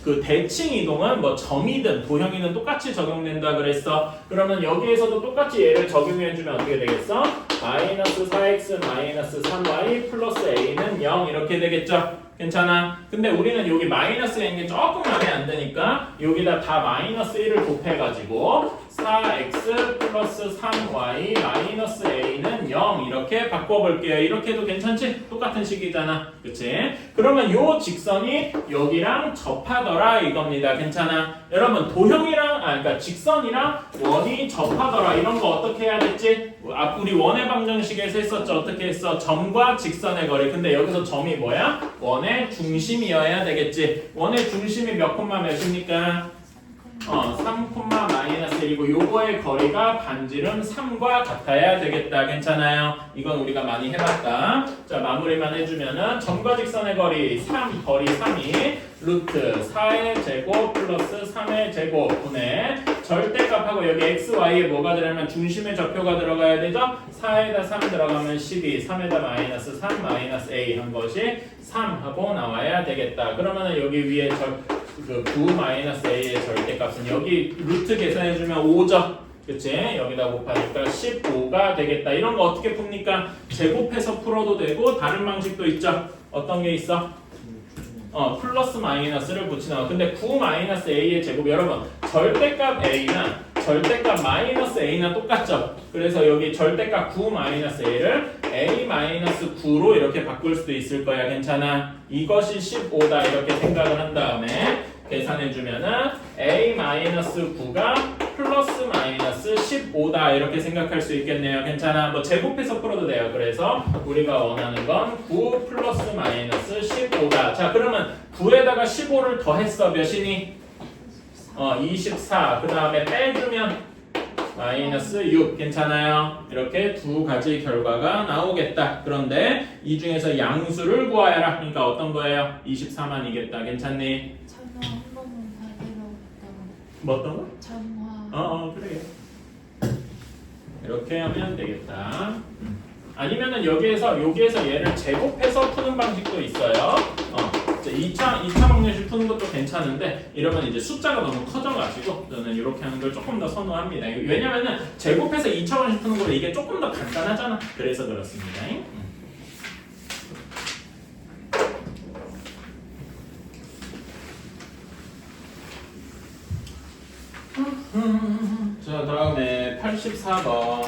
그 대칭 이동은 뭐 점이든 도형이든 똑같이 적용된다 그랬어. 그러면 여기에서도 똑같이 얘를 적용해주면 어떻게 되겠어? 마이너스 4x 마이너스 3y 플러스 a는 0 이렇게 되겠죠? 괜찮아? 근데 우리는 여기 마이너스가 있는 게 조금 마음에 안 드니까 여기다 다 마이너스 1을 곱해가지고 4x 플러스 3y 마이너스 a는 0 이렇게 바꿔볼게요. 이렇게 해도 괜찮지? 똑같은 식이잖아. 그치? 그러면 요 직선이 여기랑 접하더라 이겁니다. 괜찮아? 여러분 도형이랑 그러니까 직선이랑 원이 접하더라 이런 거 어떻게 해야 됐지? 우리 원의 방정식에서 했었죠. 어떻게 했어? 점과 직선의 거리. 근데 여기서 점이 뭐야? 원의 중심이어야 되겠지. 원의 중심이 몇 콤마 몇입니까? 3 콤마 마이너스 1이고 요거의 거리가 반지름 3과 같아야 되겠다. 괜찮아요? 이건 우리가 많이 해봤다. 자 마무리만 해주면은 점과 직선의 거리 거리 3이 루트 4의 제곱 플러스 3의 제곱 분의 절대값하고 여기 x, y에 뭐가 들어가면 중심의 좌표가 들어가야 되죠? 4에다 3 들어가면 12, 3에다 마이너스 3, 마이너스 a 한 것이 3 하고 나와야 되겠다. 그러면은 여기 위에 9 마이너스 a의 절대값은 여기 루트 계산해주면 5죠? 그치? 여기다 곱하니까 15가 되겠다. 이런 거 어떻게 풉니까? 제곱해서 풀어도 되고 다른 방식도 있죠? 어떤 게 있어? 플러스 마이너스를 붙이나. 근데 9 마이너스 a의 제곱 여러분 절대값 a나 절대값 마이너스 a나 똑같죠? 그래서 여기 절대값 9 마이너스 a를 a 마이너스 9로 이렇게 바꿀 수도 있을 거야. 괜찮아? 이것이 15다 이렇게 생각을 한 다음에 계산해주면은 a 마이너스 9가 플러스 마이너스 15다 이렇게 생각할 수 있겠네요. 괜찮아? 뭐 제곱해서 풀어도 돼요. 그래서 우리가 원하는 건 9 플러스 마이너스 15다. 자 그러면 9에다가 15를 더했어. 몇이니? 24. 그 다음에 빼주면 마이너스 6. 괜찮아요? 이렇게 두 가지 결과가 나오겠다. 그런데 이 중에서 양수를 구하여라. 그러니까 어떤 거예요? 24만이겠다. 괜찮니? 전화 한 번만 받으러 뭐 어떤 거? 전화. 그래. 이렇게 하면 되겠다. 아니면은 여기에서 얘를 제곱해서 푸는 방식도 있어요. 2차 방정식 푸는 것도 괜찮은데 이러면 이제 숫자가 너무 커져가지고 저는 이렇게 하는 걸 조금 더 선호합니다. 왜냐면은 제곱해서 2차 방정식 푸는 거보다 이게 조금 더 간단하잖아. 그래서 그렇습니다. 자 다음에 84번.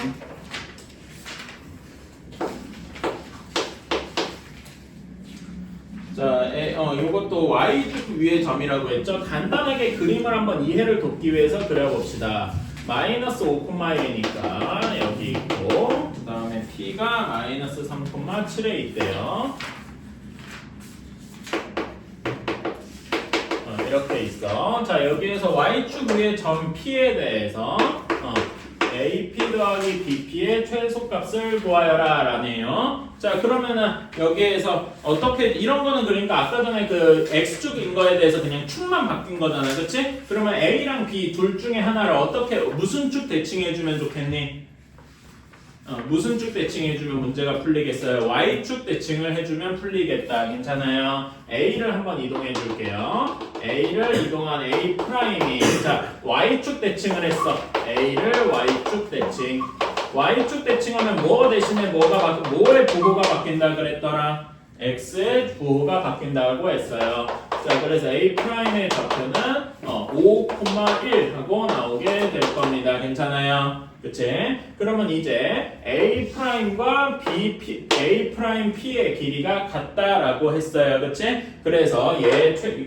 자, 요것도 y축 위의 점이라고 했죠. 간단하게 그림을 한번 이해를 돕기 위해서 그려봅시다. 마이너스 5,1이니까 여기 있고 그 다음에 p가 마이너스 3,7에 있대요. 이렇게 있어. 자 여기에서 y축 위의 점 p에 대해서 AP 더하기 BP의 최소값을 구하여라 라네요. 자 그러면은 여기에서 어떻게 이런 거는 그러니까 아까 전에 그 x축인 거에 대해서 그냥 축만 바뀐 거잖아. 그치? 그러면 A랑 B 둘 중에 하나를 어떻게 무슨 축 대칭해주면 좋겠니? 무슨 축 대칭해주면 문제가 풀리겠어요? Y축 대칭을 해주면 풀리겠다. 괜찮아요? A를 한번 이동해 줄게요. A를 이동한 A 프라임이 자 Y축 대칭을 했어. A를 Y축 대칭. Y축 대칭하면 뭐 대신에 뭐의 부호가 바뀐다 그랬더라? X의 부호가 바뀐다고 했어요. 자 그래서 A 프라임의 좌표는 5,1 하고 나오게 될 겁니다. 괜찮아요? 그치? 그러면 이제 A 프라임과 A 프라임 P의 길이가 같다라고 했어요. 그치? 그래서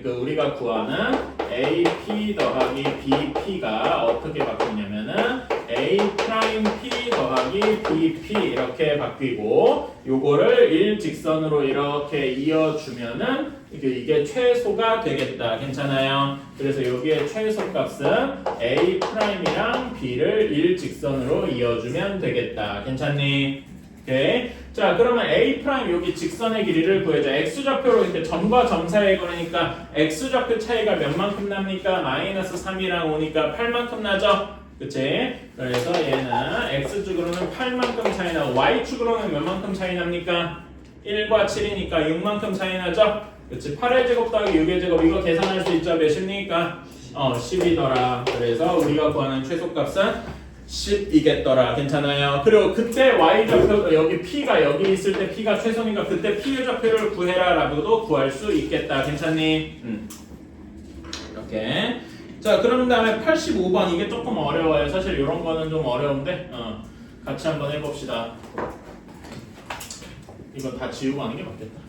우리가 구하는 AP 더하기 BP가 어떻게 바뀌냐면은 A 프라임 P 더하기 BP 이렇게 바뀌고 요거를 일직선으로 이렇게 이어주면은 이게 최소가 되겠다. 괜찮아요? 그래서 여기에 최소값은 A 프라임이랑 B를 일직선으로 이어주면 되겠다. 괜찮니? 오케이. 자, 그러면 A 프라임 여기 직선의 길이를 구해줘. X 좌표로 이렇게 점과 점 사이의 거리니까 X 좌표 차이가 몇 만큼 납니까? 마이너스 3이랑 5니까 8만큼 나죠? 그치? 그래서 얘는 X축으로는 8만큼 차이 나고 Y축으로는 몇 만큼 차이 납니까? 1과 7이니까 6만큼 차이 나죠? 그치? 8의 제곱 더하기 6의 제곱 이거 계산할 수 있죠? 몇입니까? 10이더라. 그래서 우리가 구하는 최소값은 10이겠더라. 괜찮아요? 그리고 그때 Y좌표 여기 P가 여기 있을 때 P가 최소니까 그때 P의 좌표를 구해라 라고도 구할 수 있겠다. 괜찮니? 이렇게. 자, 그런 다음에 85번 이게 조금 어려워요. 사실 이런 거는 좀 어려운데 같이 한번 해봅시다. 이거 다 지우고 하는 게 맞겠다.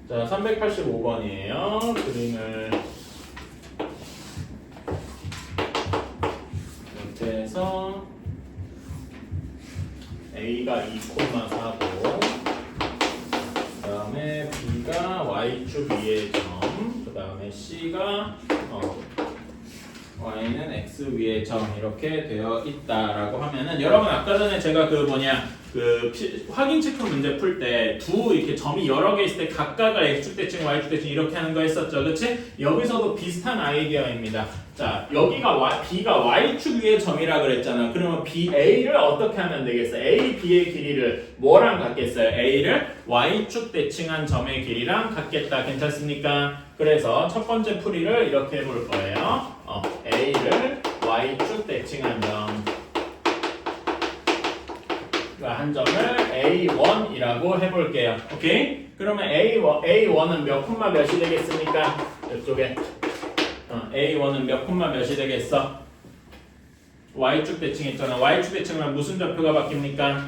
자, 385번이에요. 그림을 이렇게 해서 A가 2,4고 그 다음에 B가 Y축 위의 점, 그 다음에 C가 Y는 X 위의 점 이렇게 되어 있다라고 하면은 여러분 아까 전에 제가 확인 체크 문제 풀 때 이렇게 점이 여러 개 있을 때 각각을 X축 대칭, Y축 대칭 이렇게 하는 거 했었죠, 그렇지? 여기서도 비슷한 아이디어입니다. 자, 여기가 B가 Y축 위의 점이라 그랬잖아. 그러면 A를 어떻게 하면 되겠어? A, B의 길이를 뭐랑 같겠어요? A를 Y축 대칭한 점의 길이랑 같겠다. 괜찮습니까? 그래서 첫 번째 풀이를 이렇게 해볼 거예요. A를 Y축 대칭한 점 한 점을 A1이라고 해볼게요. 오케이? 그러면 A1은 몇 콤마 몇이 되겠습니까? 이쪽에 A1은 몇 콤마 몇이 되겠어? Y축 대칭했잖아. Y축 대칭은 무슨 좌표가 바뀝니까?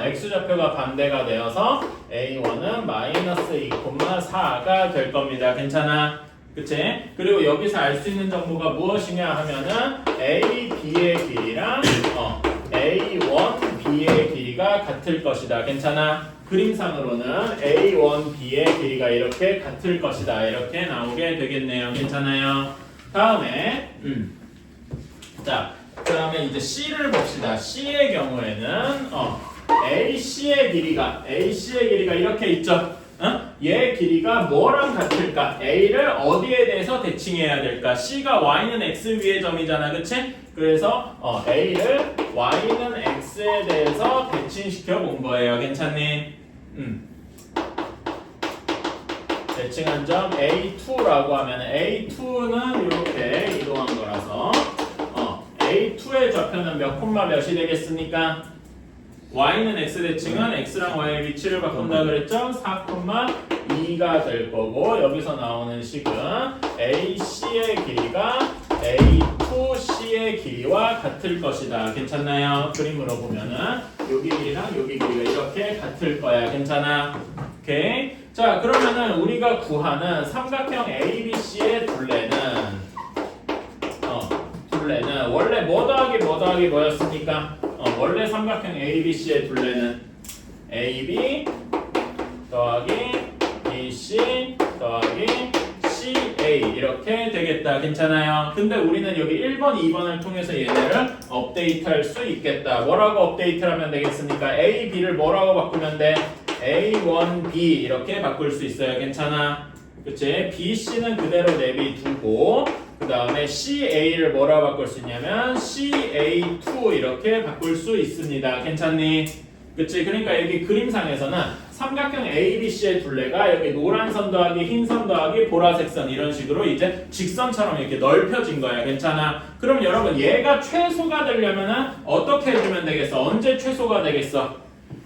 X좌표가 반대가 되어서 A1은 마이너스 2,4가 될 겁니다. 괜찮아? 그치? 그리고 여기서 알 수 있는 정보가 무엇이냐 하면은 A, B의 길이랑 A1, B의 길이가 같을 것이다. 괜찮아? 그림상으로는 A1, B의 길이가 이렇게 같을 것이다. 이렇게 나오게 되겠네요. 괜찮아요? 다음에 자, 그다음에 이제 C를 봅시다. C의 경우에는 AC의 길이가 이렇게 있죠. 얘 길이가 뭐랑 같을까? A를 어디에 대해서 대칭해야 될까? C가 Y는 X 위의 점이잖아, 그치? 그래서 A를 Y는 X에 대해서 대칭시켜 본 거예요. 괜찮니? 대칭한 점 A2라고 하면 A2는 이렇게 이동한 거라서 A2의 좌표는 몇 콤마 몇이 되겠습니까? Y는 X 대칭은 X랑 Y의 위치를 바꾼다 그랬죠? 4,2가 될 거고 여기서 나오는 식은 AC의 길이가 A2C의 길이와 같을 것이다. 괜찮나요? 그림으로 보면은 여기 길이랑 여기 길이가 이렇게 같을 거야. 괜찮아? 오케이? 자, 그러면은 우리가 구하는 삼각형 ABC의 둘레는 원래 뭐 더하기 뭐였습니까? 원래 삼각형 ABC의 둘레는 AB 더하기 BC 더하기 CA 이렇게 되겠다. 괜찮아요? 근데 우리는 여기 1번, 2번을 통해서 얘네를 업데이트할 수 있겠다. 뭐라고 업데이트를 하면 되겠습니까? A, B를 뭐라고 바꾸면 돼? A1, B 이렇게 바꿀 수 있어요. 괜찮아? 그치? BC는 그대로 내비두고 그 다음에 CA를 뭐라고 바꿀 수 있냐면 CA2 이렇게 바꿀 수 있습니다. 괜찮니? 그치? 그러니까 여기 그림상에서는 삼각형 ABC의 둘레가 여기 노란 선 더하기 흰 선 더하기 보라색 선 이런 식으로 이제 직선처럼 이렇게 넓혀진 거야. 괜찮아? 그럼 여러분 얘가 최소가 되려면은 어떻게 해주면 되겠어? 언제 최소가 되겠어?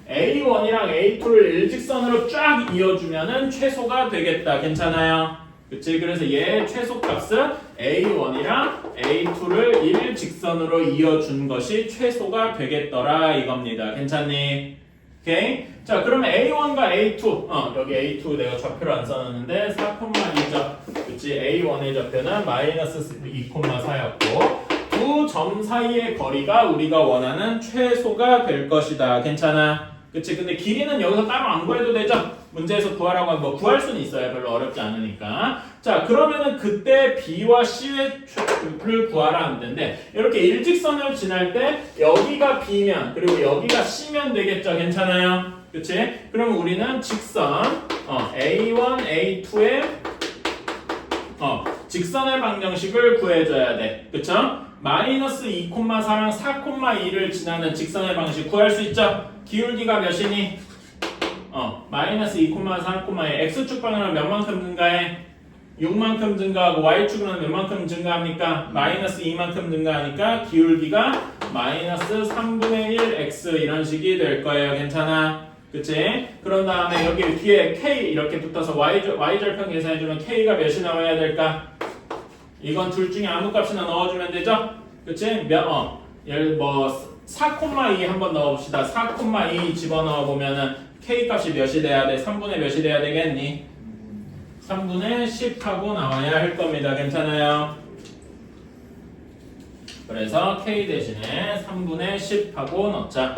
A1이랑 A2를 일직선으로 쫙 이어주면은 최소가 되겠다. 괜찮아요? 그치? 그래서 얘 최소값은 A1이랑 A2를 일직선으로 이어준 것이 최소가 되겠더라 이겁니다. 괜찮니? 오케이? 자, 그러면 A1과 A2 여기 A2 내가 좌표를 안 써놨는데 4,2죠. 그치? A1의 좌표는 마이너스 2,4였고 두 점 사이의 거리가 우리가 원하는 최소가 될 것이다. 괜찮아? 그치? 근데 길이는 여기서 따로 안 구해도 되죠? 문제에서 구하라고 하면 뭐 구할 수는 있어요. 별로 어렵지 않으니까. 자, 그러면은 그때 B와 C의 를 구하라 하는데 이렇게 일직선을 지날 때 여기가 B면 그리고 여기가 C면 되겠죠? 괜찮아요? 그치? 그럼 우리는 직선 A1, A2의 직선의 방정식을 구해줘야 돼. 그쵸? 마이너스 2,4랑 4,2를 지나는 직선의 방식 구할 수 있죠? 기울기가 몇이니? 마이너스 2,4, 4,2 X축 방향은 몇 만큼 증가해? 6만큼 증가하고 Y축은 몇 만큼 증가합니까? 마이너스 2만큼 증가하니까 기울기가 마이너스 3분의 1 X 이런 식이 될 거예요. 괜찮아? 그치? 그런 다음에 여기 뒤에 K 이렇게 붙어서 Y절편 계산해주면 K가 몇이 나와야 될까? 이건 둘 중에 아무 값이나 넣어주면 되죠? 그치? 4,2 한번 넣어봅시다. 4,2 집어넣어 보면은 K 값이 몇이 돼야 돼? 3분의 몇이 돼야 되겠니? 3분의 10 하고 나와야 할 겁니다. 괜찮아요? 그래서 K 대신에 3분의 10 하고 넣자.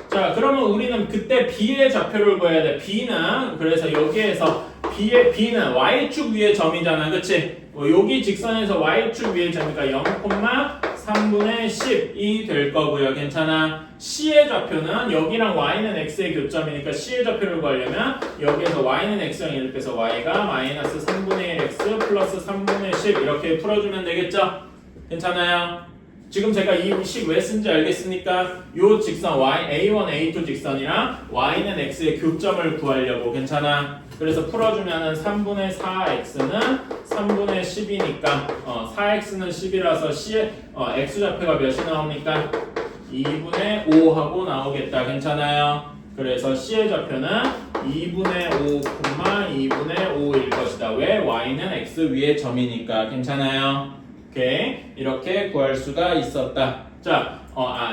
자, 그러면 우리는 그때 B의 좌표를 구해야 돼. B는 그래서 여기에서 B는 Y축 위의 점이잖아. 그치? 여기 직선에서 Y축 위의 점이니까 0,3분의 10이 될 거고요. 괜찮아? C의 좌표는 여기랑 Y는 X의 교점이니까 C의 좌표를 구하려면 여기에서 Y는 X형이 돼서 Y가 마이너스 3분의 1 X 플러스 3분의 10 이렇게 풀어주면 되겠죠? 괜찮아요? 지금 제가 이 식 왜 쓴지 알겠습니까? 요 직선 A1, A2 직선이랑 Y는 X의 교점을 구하려고. 괜찮아? 그래서 풀어주면은 3분의 4x는 3분의 10이니까 4x는 10이라서 C의 x좌표가 몇이 나옵니까? 2분의 5 하고 나오겠다. 괜찮아요? 그래서 C의 좌표는 2분의 5, 2분의 5일 것이다. 왜? Y는 x 위의 점이니까. 괜찮아요? 오케이. 이렇게 구할 수가 있었다. 자,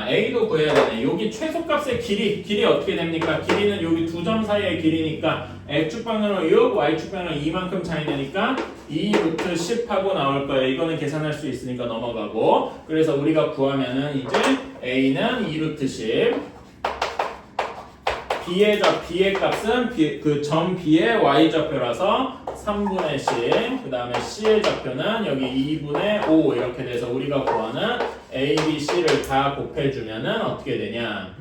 A도 구해야 되네. 여기 최소값의 길이 어떻게 됩니까? 길이는 여기 두 점 사이의 길이니까 X축 방향은 6, Y축 방향은 2만큼 차이 나니까 2 루트 10 하고 나올 거예요. 이거는 계산할 수 있으니까 넘어가고. 그래서 우리가 구하면은 이제 A는 2 루트 10. B의 값은 그 점 B의 Y좌표라서 3분의 10. 그 다음에 C의 좌표는 여기 2분의 5 이렇게 돼서 우리가 구하는 A, B, C를 다 곱해주면은 어떻게 되냐?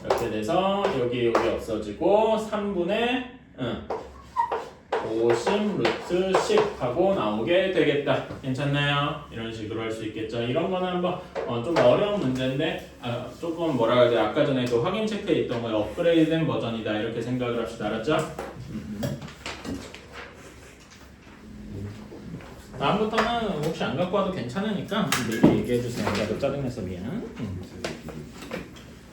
이렇게 돼서 여기 없어지고 3분의 50 루트 10 하고 나오게 되겠다. 괜찮나요? 이런 식으로 할 수 있겠죠. 이런 거는 한번 좀 어려운 문제인데 조금 뭐라 해야 돼? 아까 전에도 확인 체크에 있던 거에 업그레이드된 버전이다. 이렇게 생각을 합시다. 알았죠? 다음부터는 혹시 안 갖고 와도 괜찮으니까 미리 얘기해 주세요. 나도 짜증내서 미안.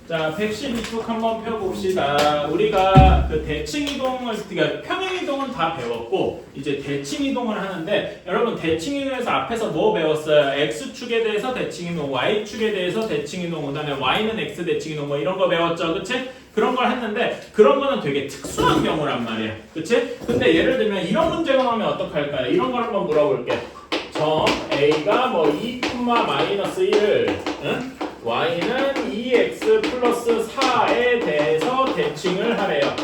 자, 112쪽 한번 펴봅시다. 우리가 그 대칭 이동을, 그러니까 평행 이동은 다 배웠고 이제 대칭 이동을 하는데 여러분 대칭 이동에서 앞에서 뭐 배웠어요? X축에 대해서 대칭 이동, Y축에 대해서 대칭 이동, 그다음에 Y는 X 대칭 이동 뭐 이런 거 배웠죠, 그치? 그런 걸 했는데 그런 거는 되게 특수한 경우란 말이야, 그치? 근데 예를 들면 이런 문제가 나오면 어떡할까요? 이런 걸 한번 물어볼게. 점 A가 뭐 2, 마이너스 1을 응? Y는 2x 플러스 4에 대해서 대칭을 하래요.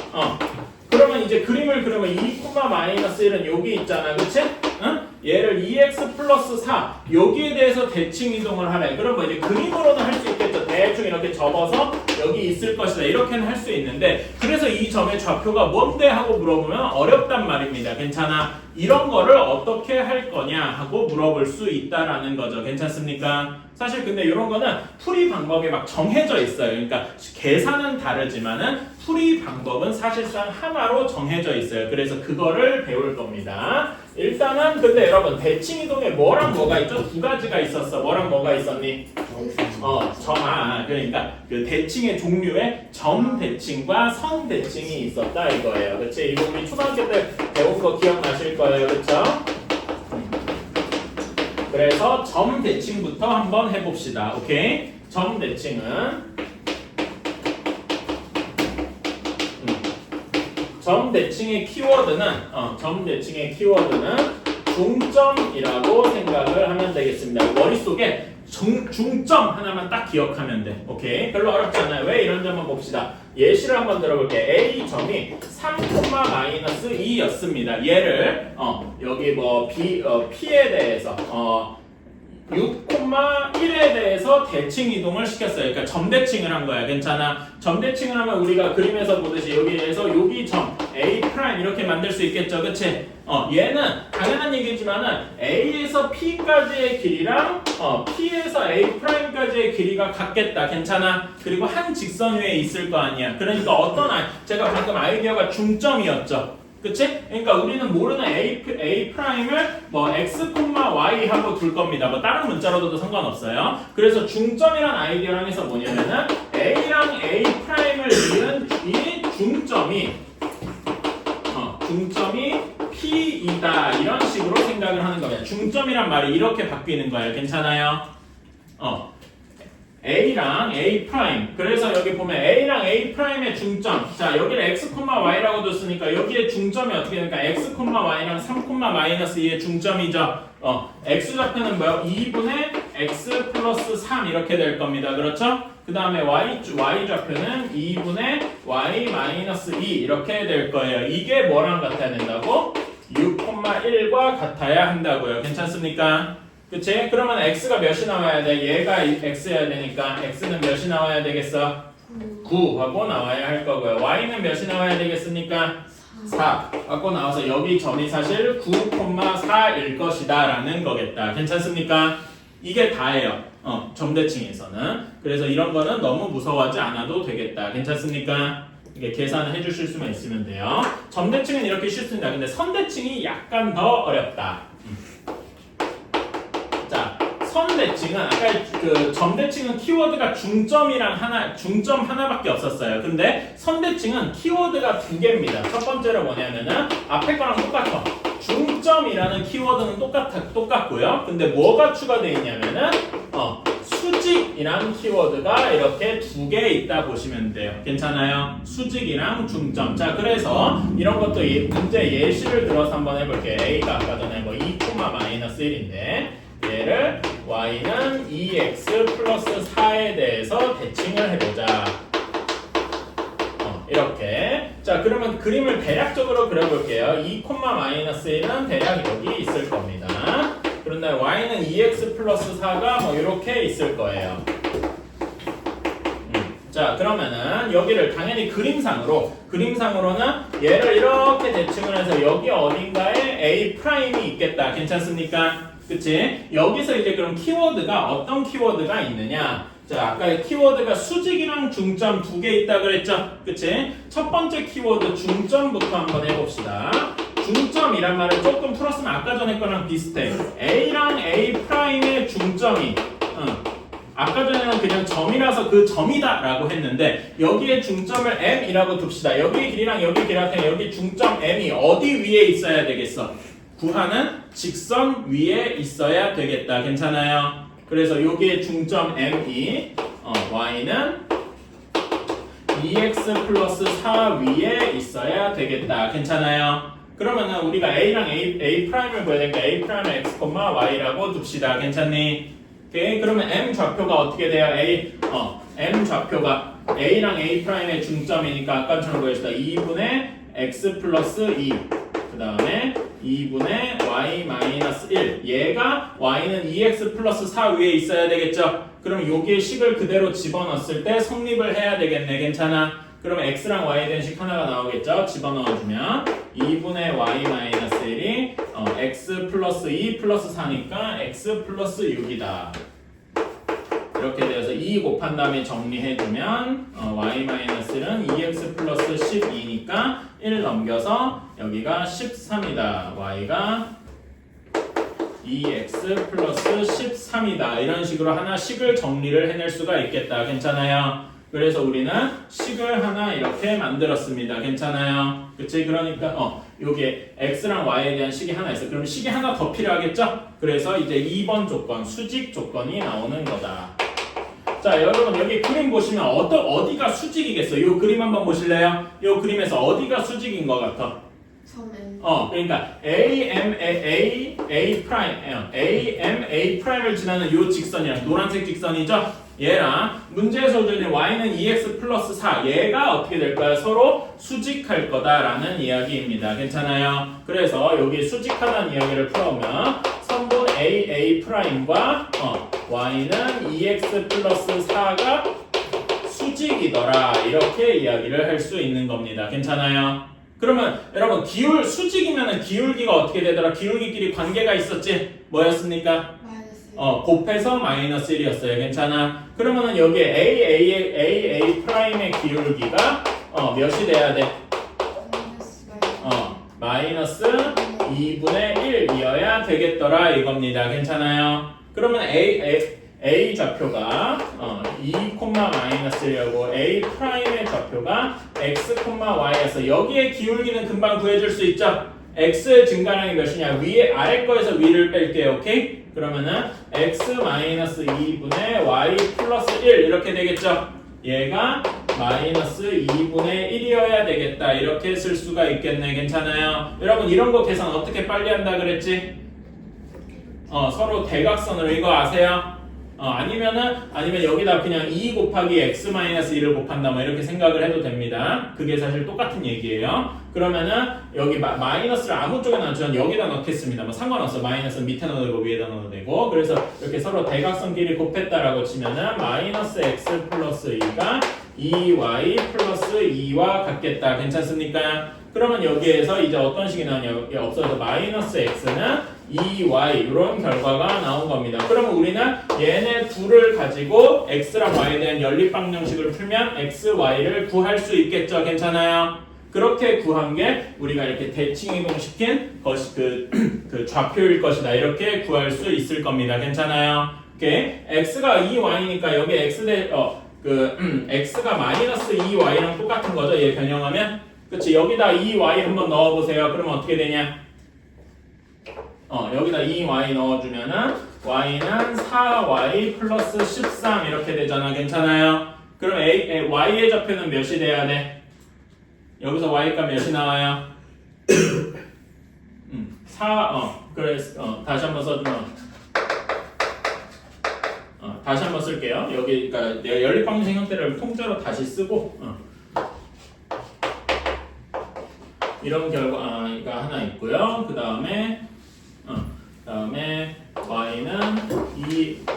그러면 이제 그림을 그리면 2, 마이너스 1은 여기 있잖아. 그치? 응? 얘를 2x 플러스 4 여기에 대해서 대칭 이동을 하래. 그럼 뭐 이제 그림으로는 할 수 있겠죠. 대충 이렇게 접어서 여기 있을 것이다. 이렇게는 할 수 있는데 그래서 이 점의 좌표가 뭔데? 하고 물어보면 어렵단 말입니다. 괜찮아? 이런 거를 어떻게 할 거냐 하고 물어볼 수 있다라는 거죠. 괜찮습니까? 사실 근데 이런 거는 풀이 방법이 막 정해져 있어요. 그러니까 계산은 다르지만은 풀이 방법은 사실상 하나로 정해져 있어요. 그래서 그거를 배울 겁니다. 일단은 근데 여러분 대칭 이동에 뭐랑 뭐가 있죠? 두 가지가 있었어. 뭐랑 뭐가 있었니? 그러니까 그 대칭의 종류에 점 대칭과 선 대칭이 있었다 이거예요. 그치? 이거 우리 초등학교 때 배운 거 기억나실 거예요. 그쵸? 그래서 점 대칭부터 한번 해봅시다. 오케이? 점 대칭은 점대칭의 키워드는 중점이라고 생각을 하면 되겠습니다. 머릿속에 중점 하나만 딱 기억하면 돼. 오케이? 별로 어렵지 않아요. 왜 이런 점만 봅시다. 예시를 한번 들어볼게. A 점이 3,-2였습니다. 얘를 여기 뭐 P에 대해서 6,1에 대해서 대칭 이동을 시켰어요. 그러니까 점대칭을 한 거야. 괜찮아? 점대칭을 하면 우리가 그림에서 보듯이 여기에서 여기 점 A' 이렇게 만들 수 있겠죠. 그치? 얘는 당연한 얘기지만은 A에서 P까지의 길이랑 P에서 A'까지의 길이가 같겠다. 괜찮아? 그리고 한 직선 위에 있을 거 아니야. 그러니까 제가 방금 아이디어가 중점이었죠. 그치? 그러니까 우리는 모르는 A'을 뭐 X, Y 하고 둘 겁니다. 뭐 다른 문자로도 상관없어요. 그래서 중점이란 아이디어랑 해서 뭐냐면은 A랑 A'을 이은 이 중점이 P이다. 이런 식으로 생각을 하는 겁니다. 중점이란 말이 이렇게 바뀌는 거예요. 괜찮아요? A랑 A'. 그래서 여기 보면 A랑 A'의 중점. 자, 여기를 X, Y라고 뒀으니까 여기에 중점이 어떻게 되니까 X, Y랑 3,-2의 중점이죠. X좌표는 뭐요? 2분의 X 플러스 3 이렇게 될 겁니다. 그렇죠? 그 다음에 Y좌표는 2분의 Y 마이너스 2 이렇게 될 거예요. 이게 뭐랑 같아야 된다고? 6,1과 같아야 한다고요. 괜찮습니까? 그치? 그러면 x가 몇이 나와야 돼? 얘가 x여야 되니까 x는 몇이 나와야 되겠어? 9하고 나와야 할 거고요. y는 몇이 나와야 되겠습니까? 4하고 나와서 여기 점이 사실 9,4일 것이다 라는 거겠다. 괜찮습니까? 이게 다예요. 점대칭에서는. 그래서 이런 거는 너무 무서워하지 않아도 되겠다. 괜찮습니까? 이게 계산을 해주실 수만 있으면 돼요. 점대칭은 이렇게 쉽습니다. 근데 선대칭이 약간 더 어렵다. 자, 선대칭은 아까 그 점대칭은 키워드가 중점 하나밖에 없었어요. 근데 선대칭은 키워드가 두 개입니다. 첫 번째로 뭐냐면은 앞에 거랑 똑같아. 중점이라는 키워드는 똑같고요. 근데 뭐가 추가되어 있냐면은 수직이란 키워드가 이렇게 두 개 있다 보시면 돼요. 괜찮아요? 수직이랑 중점. 자, 그래서 이런 것도 문제 예시를 들어서 한번 해볼게요. A가 아까 전에 뭐 2,-1인데 얘를 y는 2x 플러스 4에 대해서 대칭을 해보자. 이렇게. 자, 그러면 그림을 대략적으로 그려볼게요. 2,-1은 대략 여기 있을 겁니다. 그런데 y는 2x 플러스 4가 뭐 이렇게 있을 거예요. 자, 그러면은 여기를 당연히 그림상으로는 얘를 이렇게 대칭을 해서 여기 어딘가에 A'이 있겠다. 괜찮습니까? 그치? 여기서 이제 그럼 키워드가 어떤 키워드가 있느냐? 자, 아까 키워드가 수직이랑 중점 두 개 있다 그랬죠? 그치? 첫 번째 키워드 중점부터 한번 해봅시다. 중점이란 말은 조금 풀었으면 아까 전에 거랑 비슷해. A랑 A'의 중점이 아까 전에는 그냥 점이라서 그 점이다 라고 했는데 여기에 중점을 M이라고 둡시다. 여기 길이랑 여기 길이랑 여기 중점 M이 어디 위에 있어야 되겠어? 구하는 직선 위에 있어야 되겠다. 괜찮아요? 그래서 여기에 중점 M이 Y는 2x 플러스 4 위에 있어야 되겠다. 괜찮아요? 그러면은 우리가 A랑 A'을 구해야 되니까 A'을 x, y라고 둡시다. 괜찮니? 오케이. 그러면 M 좌표가 어떻게 돼요? M 좌표가 A랑 A'의 중점이니까 아까처럼 보여주다 2분의 x 플러스 2 그 다음에 2분의 y 마이너스 1 얘가 y는 2x 플러스 4 위에 있어야 되겠죠? 그럼 여기에 식을 그대로 집어넣었을 때 성립을 해야 되겠네. 괜찮아? 그러면 x랑 y에 대한 식 하나가 나오겠죠? 집어넣어주면 2분의 y 마이너스 1이 x 플러스 2 플러스 4니까 x 플러스 6이다. 이렇게 되어서 2 곱한 다음에 정리해주면 y-1은 2x 플러스 12니까 1 넘겨서 여기가 13이다. y가 2x 플러스 13이다. 이런 식으로 하나 식을 정리를 해낼 수가 있겠다. 괜찮아요? 그래서 우리는 식을 하나 이렇게 만들었습니다. 괜찮아요? 그치? 그러니까 여기에 x랑 y에 대한 식이 하나 있어. 그럼 식이 하나 더 필요하겠죠? 그래서 이제 2번 조건, 수직 조건이 나오는 거다. 자, 여러분 여기 그림 보시면 어디가 수직이겠어요? 이 그림 한번 보실래요? 이 그림에서 어디가 수직인 것 같아? 섬엔 그러니까 A 프라임을 지나는 이 직선이랑 노란색 직선이죠? 얘랑 문제에서 주는 y는 2x 플러스 4 얘가 어떻게 될까요? 서로 수직할 거다라는 이야기입니다. 괜찮아요? 그래서 여기 수직하다는 이야기를 풀어오면 선분 A 프라임과 y는 2x 플러스 4가 수직이더라 이렇게 이야기를 할 수 있는 겁니다. 괜찮아요? 그러면 여러분 수직이면은 기울기가 어떻게 되더라? 기울기끼리 관계가 있었지? 뭐였습니까? 마이너스 곱해서 마이너스 1이었어요. 괜찮아? 그러면은 여기 A 프라임의 기울기가 몇이 돼야 돼? 마이너스 2분의 1이어야 되겠더라 이겁니다. 괜찮아요? 그러면 A 좌표가 2, 마이너스1이고 A 프라임의 좌표가 x, y에서 여기에 기울기는 금방 구해줄 수 있죠? x의 증가량이 몇이냐? 위에 아래 거에서 위를 뺄게요. 오케이? 그러면은 x 마이너스 2분의 y 플러스 1 이렇게 되겠죠? 얘가 마이너스 2분의 1이어야 되겠다 이렇게 쓸 수가 있겠네. 괜찮아요? 여러분 이런 거 계산 어떻게 빨리 한다 그랬지? 서로 대각선으로 이거 아세요? 아니면 여기다 그냥 2 곱하기 x 마이너스 1을 곱한다 뭐 이렇게 생각을 해도 됩니다. 그게 사실 똑같은 얘기예요. 그러면은 여기 마이너스를 아무 쪽에나 넣지만 여기다 넣겠습니다. 뭐 상관없어. 마이너스 밑에 넣어도 되고 위에다 넣어도 되고. 그래서 이렇게 서로 대각선끼리 곱했다라고 치면은 마이너스 x 플러스 2가 2y 플러스 2와 같겠다. 괜찮습니까? 그러면 여기에서 이제 어떤 식이 나오냐? 없어서 마이너스 x는 2y 이런 결과가 나온 겁니다. 그러면 우리는 얘네 둘을 가지고 x랑 y에 대한 연립방정식을 풀면 x, y를 구할 수 있겠죠. 괜찮아요? 그렇게 구한 게 우리가 이렇게 대칭이동시킨 것이 그 좌표일 것이다. 이렇게 구할 수 있을 겁니다. 괜찮아요? 오케이. x가 2y니까 여기 x가 마이너스 2y랑 똑같은 거죠. 얘 변형하면. 그치? 여기다 2y 한번 넣어보세요. 그러면 어떻게 되냐? 여기다 2y 넣어주면은 y는 4y 플러스 13 이렇게 되잖아. 괜찮아요? 그럼 y의 좌표는 몇이 돼야 돼? 여기서 y가 몇이 나와요? 4, 다시 한번 써주면 다시 한번 쓸게요. 여기 그러니까 내가 연립방정 형태를 통째로 다시 쓰고 이런 결과가 하나 있고요. 그 다음에 y는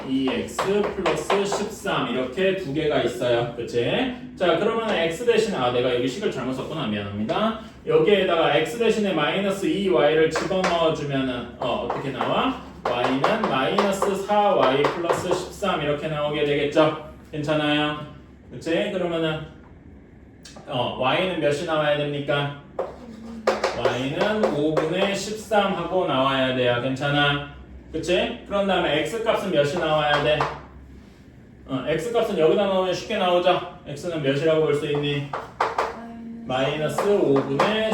2x 플러스 13 이렇게 두 개가 있어요. 그치? 자 그러면 x 대신에 내가 여기 식을 잘못 썼구나. 미안합니다. 여기에다가 x 대신에 마이너스 2y를 집어넣어 주면은 어떻게 나와? y는 마이너스 4y 플러스 13 이렇게 나오게 되겠죠? 괜찮아요? 그치? 그러면은 y는 몇이 나와야 됩니까? y는 5분의 13 하고 나와야 돼요. 괜찮아? 그치? 그런 다음에 x 값은 몇이 나와야 돼? x 값은 여기다 넣으면 쉽게 나오죠? x는 몇이라고 볼 수 있니? 마이너스 5분의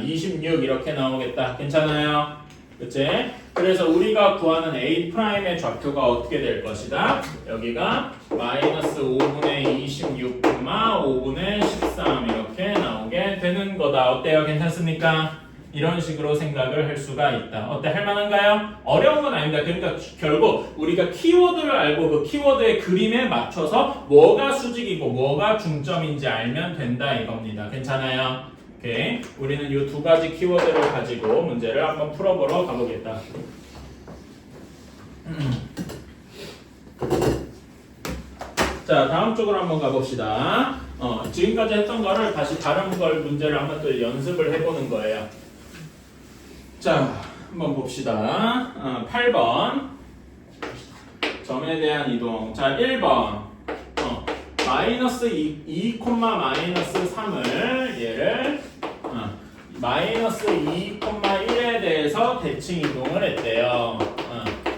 26 이렇게 나오겠다. 괜찮아요? 그치? 그래서 우리가 구하는 A'의 좌표가 어떻게 될 것이다? 여기가 마이너스 5분의 26, 5분의 13 이렇게 나오게 되는 거다. 어때요? 괜찮습니까? 이런 식으로 생각을 할 수가 있다. 어때? 할만한가요? 어려운 건 아닙니다. 그러니까 결국 우리가 키워드를 알고 그 키워드의 그림에 맞춰서 뭐가 수직이고 뭐가 중점인지 알면 된다 이겁니다. 괜찮아요? 오케이. 우리는 이 두 가지 키워드를 가지고 문제를 한번 풀어보러 가보겠다. 자, 다음 쪽으로 한번 가봅시다. 지금까지 했던 거를 다시 다른 문제를 한번 또 연습을 해보는 거예요. 자, 한번 봅시다. 8번. 점에 대한 이동. 자, 1번. 마이너스 2, 마이너스 3을 얘를 마이너스 2, 1에 대해서 대칭 이동을 했대요.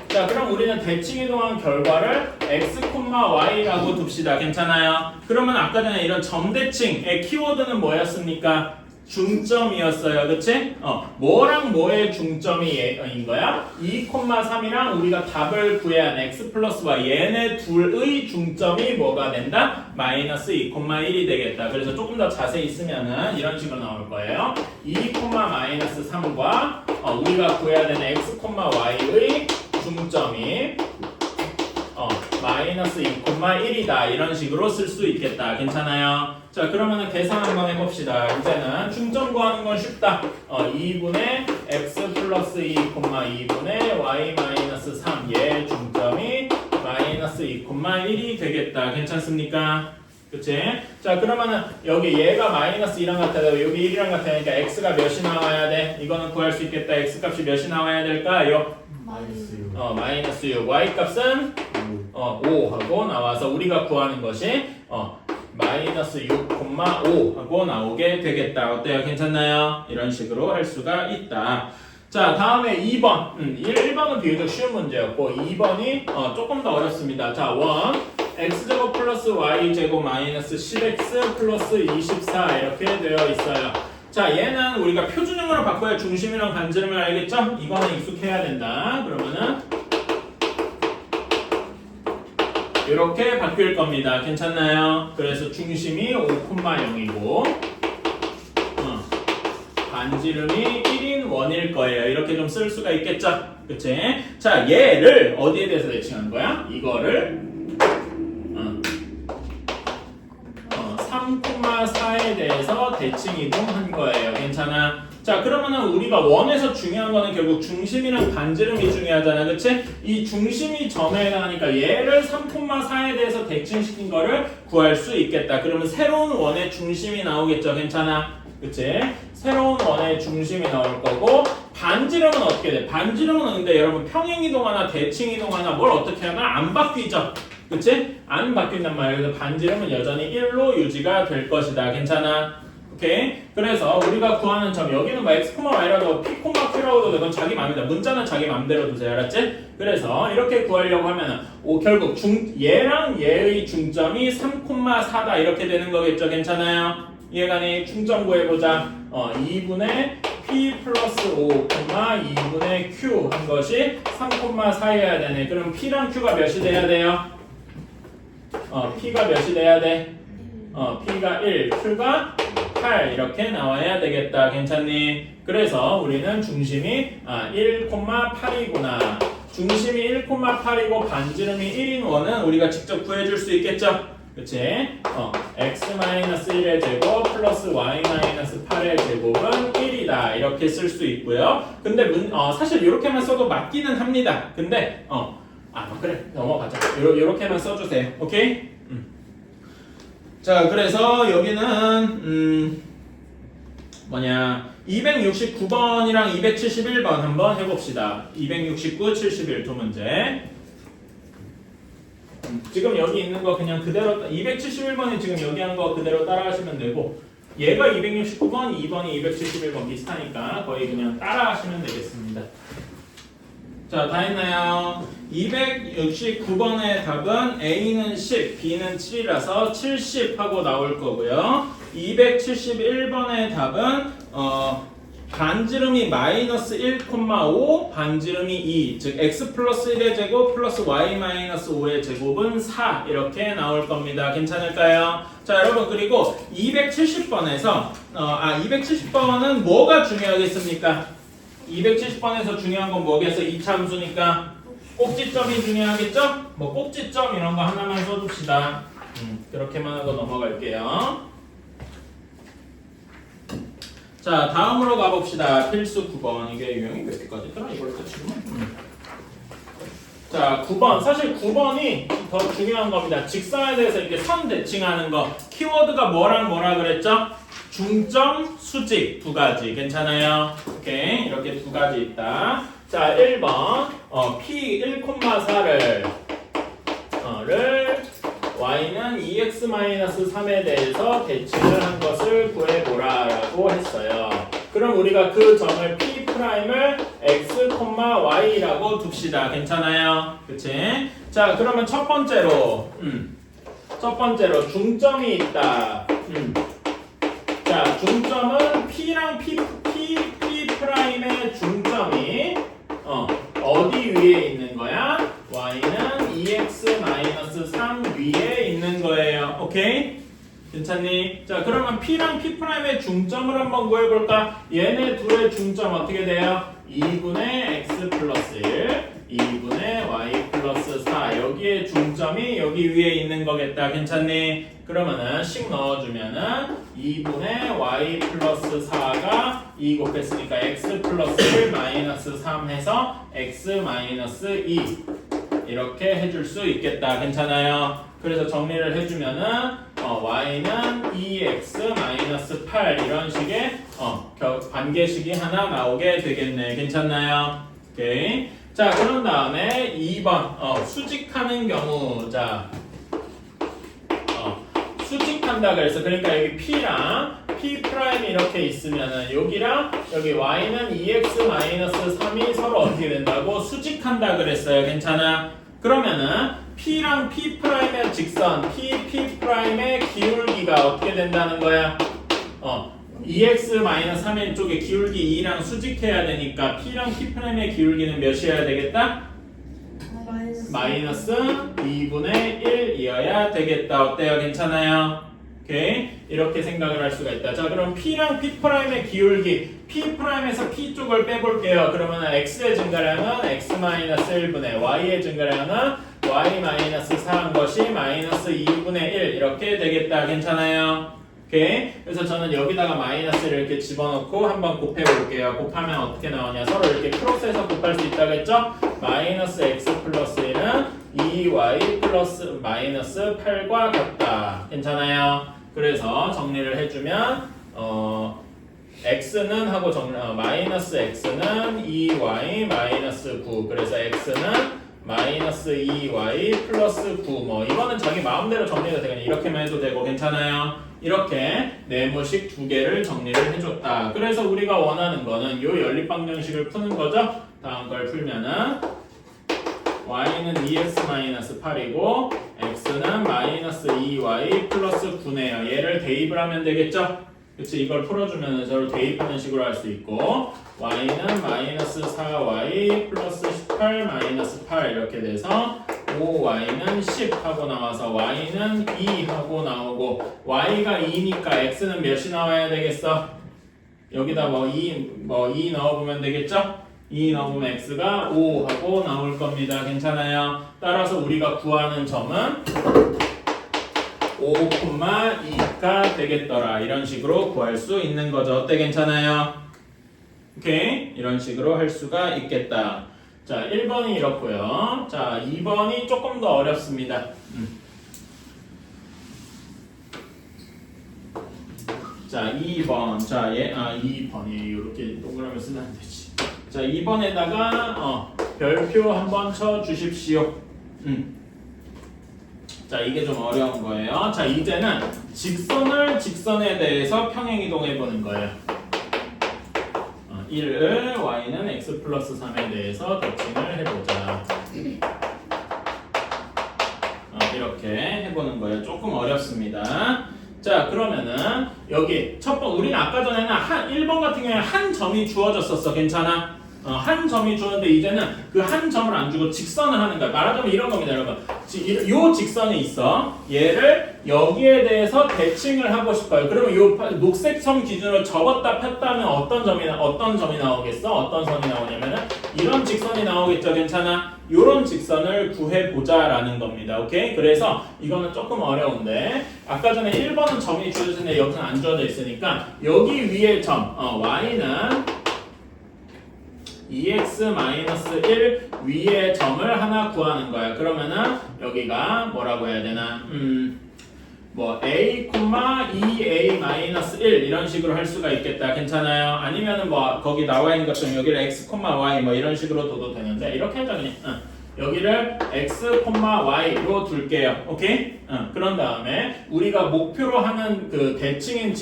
자, 그럼 우리는 대칭 이동한 결과를 x, y라고 둡시다. 괜찮아요? 그러면 아까 전에 이런 점대칭의 키워드는 뭐였습니까? 중점이었어요. 그치? 뭐랑 뭐의 중점인 거야? 2,3이랑 우리가 답을 구해야 한 x 플러스 y 얘네 둘의 중점이 뭐가 된다? 마이너스 2,1이 되겠다. 그래서 조금 더 자세히 쓰면은 이런 식으로 나올 거예요. 2, 마이너스 3과 우리가 구해야 되는 x, y의 중점이 마이너스 2,1이다. 이런 식으로 쓸 수 있겠다. 괜찮아요? 자, 그러면은 계산 한번 해봅시다. 이제는 중점 구하는 건 쉽다. 2분의 x 플러스 2, 2분의 y 마이너스 3. 얘 중점이 마이너스 2,1이 되겠다. 괜찮습니까? 그치? 자, 그러면은 여기 얘가 마이너스 2랑 같아요. 여기 1이랑 같으니까 x가 몇이 나와야 돼? 이거는 구할 수 있겠다. x 값이 몇이 나와야 될까요? 마이너스 6. y 값은 5 하고 나와서 우리가 구하는 것이 마이너스 6,5 하고 나오게 되겠다. 어때요? 괜찮나요? 이런 식으로 할 수가 있다. 자, 다음에 2번. 1번은 비교적 쉬운 문제였고 2번이 조금 더 어렵습니다. 자, 1 x제곱 플러스 y제곱 마이너스 10x 플러스 24 이렇게 되어 있어요. 자, 얘는 우리가 표준형으로 바꿔야 중심이랑 반지름을 알겠죠? 이거는 익숙해야 된다. 그러면은 이렇게 바뀔 겁니다. 괜찮나요? 그래서 중심이 5,0이고 반지름이 1인 원일 거예요. 이렇게 좀 쓸 수가 있겠죠? 그치? 자, 얘를 어디에 대해서 대칭한 거야? 이거를 3,4에 대해서 대칭 이동한 거예요. 괜찮아? 자, 그러면은 우리가 원에서 중요한 거는 결국 중심이랑 반지름이 중요하잖아. 그치? 이 중심이 점에 해당하니까 얘를 3,4에 대해서 대칭시킨 거를 구할 수 있겠다. 그러면 새로운 원의 중심이 나오겠죠. 괜찮아? 그치? 새로운 원의 중심이 나올 거고 반지름은 어떻게 돼? 반지름은 근데 여러분 평행 이동하나 대칭 이동하나 뭘 어떻게 하나 안 바뀌죠. 그치? 안 바뀐단 말이에요. 그래서 반지름은 여전히 1로 유지가 될 것이다. 괜찮아? 오케이? 그래서 우리가 구하는 점 여기는 뭐 x, y라도 p, q라고도 되건 자기 마음이다. 문자는 자기 마음대로 두세요. 알았지? 그래서 이렇게 구하려고 하면은 결국 얘랑 얘의 중점이 3,4다. 이렇게 되는 거겠죠. 괜찮아요? 이해가니? 중점 구해보자. 2분의 p 플러스 5, 2분의 q 한 것이 3,4여야 되네. 그럼 p랑 q가 몇이 돼야 돼요? p가 몇이 돼야 돼? p가 1, q가 8 이렇게 나와야 되겠다. 괜찮니? 그래서 우리는 중심이 1,8이구나. 중심이 1,8이고 반지름이 1인 원은 우리가 직접 구해줄 수 있겠죠? 그치? x-1의 제곱 플러스 y-8의 제곱은 1이다. 이렇게 쓸 수 있고요. 근데 사실 이렇게만 써도 맞기는 합니다. 근데 그래 넘어가자. 요렇게만 써주세요. 오케이? 자, 그래서 여기는 269번이랑 271번 한번 해봅시다. 269, 71 두 문제. 지금 여기 있는 거 그냥 그대로 271번이 지금 여기 한 거 그대로 따라하시면 되고 얘가 269번, 2번이 271번 비슷하니까 거의 그냥 따라하시면 되겠습니다. 자, 다 했나요? 269번의 답은 A는 10, B는 7이라서 70 하고 나올 거고요. 271번의 답은 반지름이 마이너스 1,5, 반지름이 2, 즉 x 플러스 1의 제곱 플러스 y 마이너스 5의 제곱은 4 이렇게 나올 겁니다. 괜찮을까요? 자, 여러분 그리고 270번에서 270번은 뭐가 중요하겠습니까? 270번에서 중요한 건 뭐겠어? 이차함수니까 꼭지점이 중요하겠죠? 뭐 꼭지점 이런 거 하나만 써줍시다. 그렇게만 하고 넘어갈게요. 자, 다음으로 가봅시다. 필수 9번. 이게 유형이 몇 개까지 있더라? 이걸로 끝이구나. 자, 9번. 사실 9번이 더 중요한 겁니다. 직선에 대해서 이렇게 선 대칭하는 거. 키워드가 뭐랑 뭐라 그랬죠? 중점, 수직 두 가지. 괜찮아요? 오케이. 이렇게 두 가지 있다. 자, 1번. P 1,4를 y는 2x-3에 대해서 대칭을 한 것을 구해보라 라고 했어요. 그럼 우리가 그 점을 P'을 x, y라고 둡시다. 괜찮아요? 그치? 자, 그러면 첫 번째로 중점이 있다. 자, 중점은 P P랑 P 프라임의 중점이 어디 위에 있는 거야? Y는 2x-3 위에 있는 거예요. 오케이? 괜찮니? 자, 그러면 P랑 P 프라임의 중점을 한번 구해볼까? 얘네 둘의 중점 어떻게 돼요? 2분의 x 플러스 1, 2분의 y 플러스 4. 여기에 중점이 여기 위에 있는 거겠다. 괜찮니? 그러면은 식 넣어주면은 2분의 y 플러스 4가 2 곱했으니까 x 플러스 1 마이너스 3 해서 x 마이너스 2 이렇게 해줄 수 있겠다. 괜찮아요? 그래서 정리를 해주면은 y는 2x 마이너스 8 이런 식의 관계식이 하나 나오게 되겠네. 괜찮나요? 오케이. 자, 그런 다음에 2번 수직하는 경우. 자, 수직한다 그래서 그러니까 여기 P랑 P 프라임이 이렇게 있으면은 여기랑 여기 Y는 2x-3이 서로 어떻게 된다고? 수직한다 그랬어요. 괜찮아? 그러면은 P랑 P 프라임의 직선 P 프라임의 기울기가 어떻게 된다는 거야? 2x-3의 쪽에 기울기 2랑 수직해야 되니까 P랑 P 프라임의 기울기는 몇이어야 되겠다? 마이너스 2분의 1이어야 되겠다. 어때요? 괜찮아요? 오케이? 이렇게 생각을 할 수가 있다. 자, 그럼 P랑 P 프라임의 기울기 P 프라임에서 P 쪽을 빼볼게요. 그러면 X의 증가량은 X-1분의 Y의 증가량은 Y-4한 것이 마이너스 2분의 1 이렇게 되겠다. 괜찮아요? 오케이? 그래서 저는 여기다가 마이너스를 이렇게 집어넣고 한번 곱해볼게요. 곱하면 어떻게 나오냐? 서로 이렇게 크로스해서 곱할 수 있다겠죠? 마이너스 x 플러스 1은 2y 플러스 마이너스 8과 같다. 괜찮아요? 그래서 정리를 해주면 x는 하고 마이너스 x는 2y 마이너스 9. 그래서 x는 마이너스 2y 플러스 9. 뭐 이거는 자기 마음대로 정리가 되겠네. 이렇게만 해도 되고. 괜찮아요? 이렇게 네모식 두 개를 정리를 해줬다. 그래서 우리가 원하는 거는 이 연립방정식을 푸는 거죠. 다음 걸 풀면은 y는 2x-8이고 x는 마이너스 2y 플러스 9네요. 얘를 대입을 하면 되겠죠? 그치? 이걸 풀어주면 저를 대입하는 식으로 할 수 있고 y는 마이너스 4y 플러스 18 마이너스 8 이렇게 돼서 5y는 10 하고 나와서 y는 2 하고 나오고 y가 2니까 x는 몇이 나와야 되겠어? 여기다 2 넣어보면 되겠죠? 2 넣으면 x가 5 하고 나올 겁니다. 괜찮아요? 따라서 우리가 구하는 점은 5,2가 되겠더라. 이런 식으로 구할 수 있는 거죠. 어때? 괜찮아요? 오케이? 이런 식으로 할 수가 있겠다. 자, 1번이 이렇고요. 자, 2번이 조금 더 어렵습니다. 자, 2번. 자, 2번이 이렇게 동그라미 쓰면 안 되지. 자, 2번에다가 별표 한번 쳐 주십시오. 자, 이게 좀 어려운 거예요. 자, 이제는 직선에 대해서 평행이동해 보는 거예요. 1을 y는 x 플러스 3에 대해서 대칭을 해보자. 이렇게 해보는 거예요. 조금 어렵습니다. 자, 그러면은 여기 첫 번 우리는 아까 전에는 1번 같은 경우에 한 점이 주어졌었어. 괜찮아? 한 점이 주어졌는데 이제는 그 한 점을 안 주고 직선을 하는 거야. 말하자면 이런 겁니다, 여러분. 요 직선이 있어. 얘를 여기에 대해서 대칭을 하고 싶어요. 그러면 요 녹색 선 기준으로 접었다 폈다 하면 어떤 점이 나오겠어? 어떤 선이 나오냐면은 이런 직선이 나오겠죠. 괜찮아? 요런 직선을 구해보자라는 겁니다. 오케이? 그래서 이거는 조금 어려운데 아까 전에 1번은 점이 주어졌는데 여기는 안 주어져 있으니까 여기 위에 점 y는 2x-1 위에 점을 하나 구하는 거야. 그러면은 여기가 뭐라고 해야 되나? a, 2a-1 이런 식으로 할 수가 있겠다. 괜찮아요? 아니면은 거기 나와 있는 것처럼 여기를 x, y 이런 식으로 둬도 되는데 이렇게 하자 그냥. 여기를 x, y로 둘게요. 오케이? 그런 다음에 우리가 목표로 하는 그 대칭인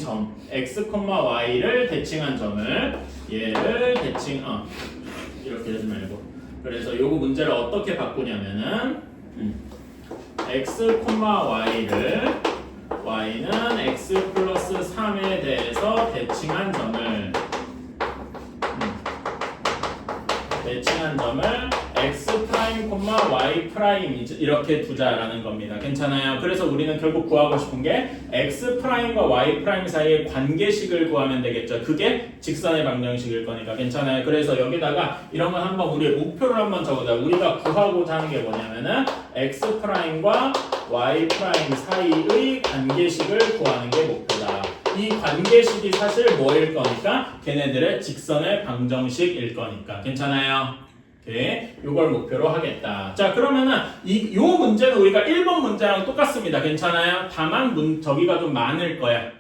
점 x, y를 대칭한 점을 얘를 이렇게 하지 말고 그래서 요거 문제를 어떻게 바꾸냐면은 x, y를 y는 x 플러스 플러스 3에 대해서 대칭한 점을 x 프라임, y 프라임 이렇게 두자라는 겁니다. 괜찮아요? 그래서 우리는 결국 구하고 싶은 게 x 프라임과 y 프라임 사이의 관계식을 구하면 되겠죠. 그게 직선의 방정식일 거니까. 괜찮아요? 그래서 여기다가 이런 건 한번 우리의 목표를 한번 적어자. 우리가 구하고자 하는 게 뭐냐면은 x 프라임과 y 프라임 사이의 관계식을 구하는 게 목표다. 이 관계식이 사실 뭐일 거니까? 걔네들의 직선의 방정식일 거니까. 괜찮아요? 오케이. 요걸 목표로 하겠다. 자, 그러면은 요 문제는 우리가 1번 문제랑 똑같습니다. 괜찮아요? 다만 저기가 좀 많을 거야.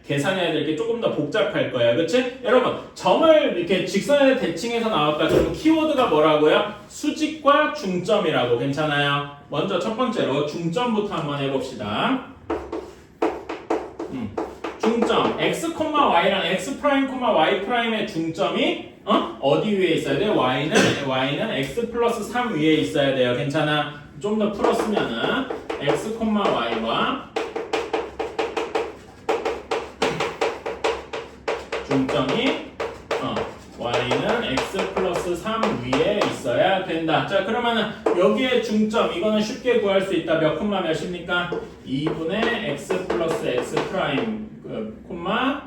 계산해야 될 게 조금 더 복잡할 거야. 그치? 여러분, 점을 이렇게 직선에 대칭해서 나왔다. 그러면 키워드가 뭐라고요? 수직과 중점이라고. 괜찮아요? 먼저 첫 번째로 중점부터 한번 해봅시다. 중점 x, y랑 x 프라임, y 프라임의 중점이 어디 위에 있어야 돼? y는 x 플러스 3 위에 있어야 돼요. 괜찮아? 좀 더 풀었으면은 x, y와 중점이 y는 x 플러스 3 위에 있어야 된다. 자, 그러면은 여기에 중점 이거는 쉽게 구할 수 있다. 몇 콤마 몇입니까? 2분의 x 플러스 x 프라임 콤마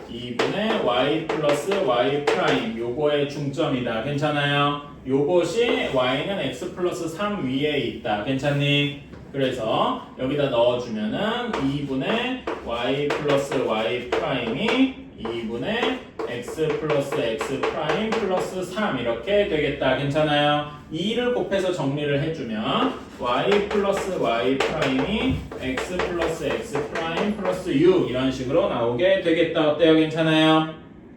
2분의 y 플러스 y 프라임 요거의 중점이다. 괜찮아요? 요것이 y는 x 플러스 3 위에 있다. 괜찮니? 그래서 여기다 넣어주면은 2분의 y 플러스 y 프라임이 2분의 x 플러스 x 프라임 플러스 3 이렇게 되겠다. 괜찮아요? 2를 곱해서 정리를 해주면 y 플러스 y 프라임이 x 플러스 x 프라임 플러스 6 이런 식으로 나오게 되겠다. 어때요? 괜찮아요?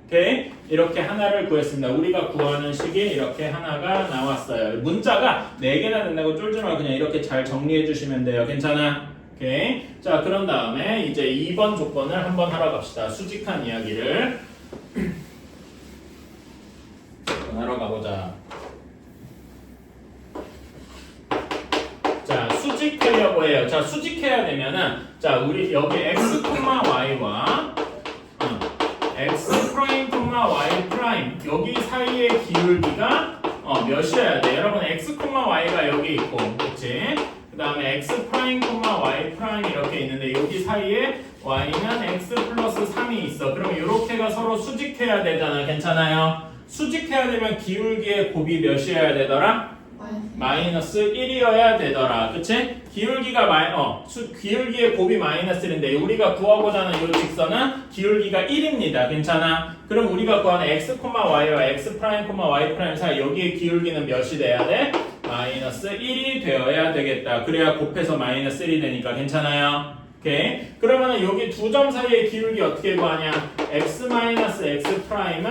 오케이? 이렇게 하나를 구했습니다. 우리가 구하는 식이 이렇게 하나가 나왔어요. 문자가 4개나 된다고 쫄지 말고 그냥 이렇게 잘 정리해 주시면 돼요. 괜찮아? 오케이? 자, 그런 다음에 이제 2번 조건을 한번 하러 갑시다. 수직한 이야기를 하러 가보자. 자, 수직하려고 해요. 자, 수직해야 되면은 자, 우리 여기 x, y와 x 프라임, y 프라임 여기 사이의 기울기가 몇이어야 돼? 여러분 x, y가 여기 있고, 그렇지? 그 다음에 x 프라임, y 프라임 이렇게 있는데 여기 사이에 y는 x 플러스 3이 있어. 그럼 이렇게가 서로 수직해야 되잖아. 괜찮아요? 수직해야 되면 기울기의 곱이 몇이어야 되더라? 마이너스 1이어야 되더라. 그치? 기울기의 곱이 마이너스 1인데 우리가 구하고자 하는 이 직선은 기울기가 1입니다. 괜찮아? 그럼 우리가 구하는 x, y와 x 프라임, y 프라임 사이 여기의 기울기는 몇이 돼야 돼? 마이너스 1이 되어야 되겠다. 그래야 곱해서 마이너스 1이 되니까. 괜찮아요? 오케이. 그러면은 여기 두 점 사이의 기울기 어떻게 구하냐? x 마이너스 x 프라임은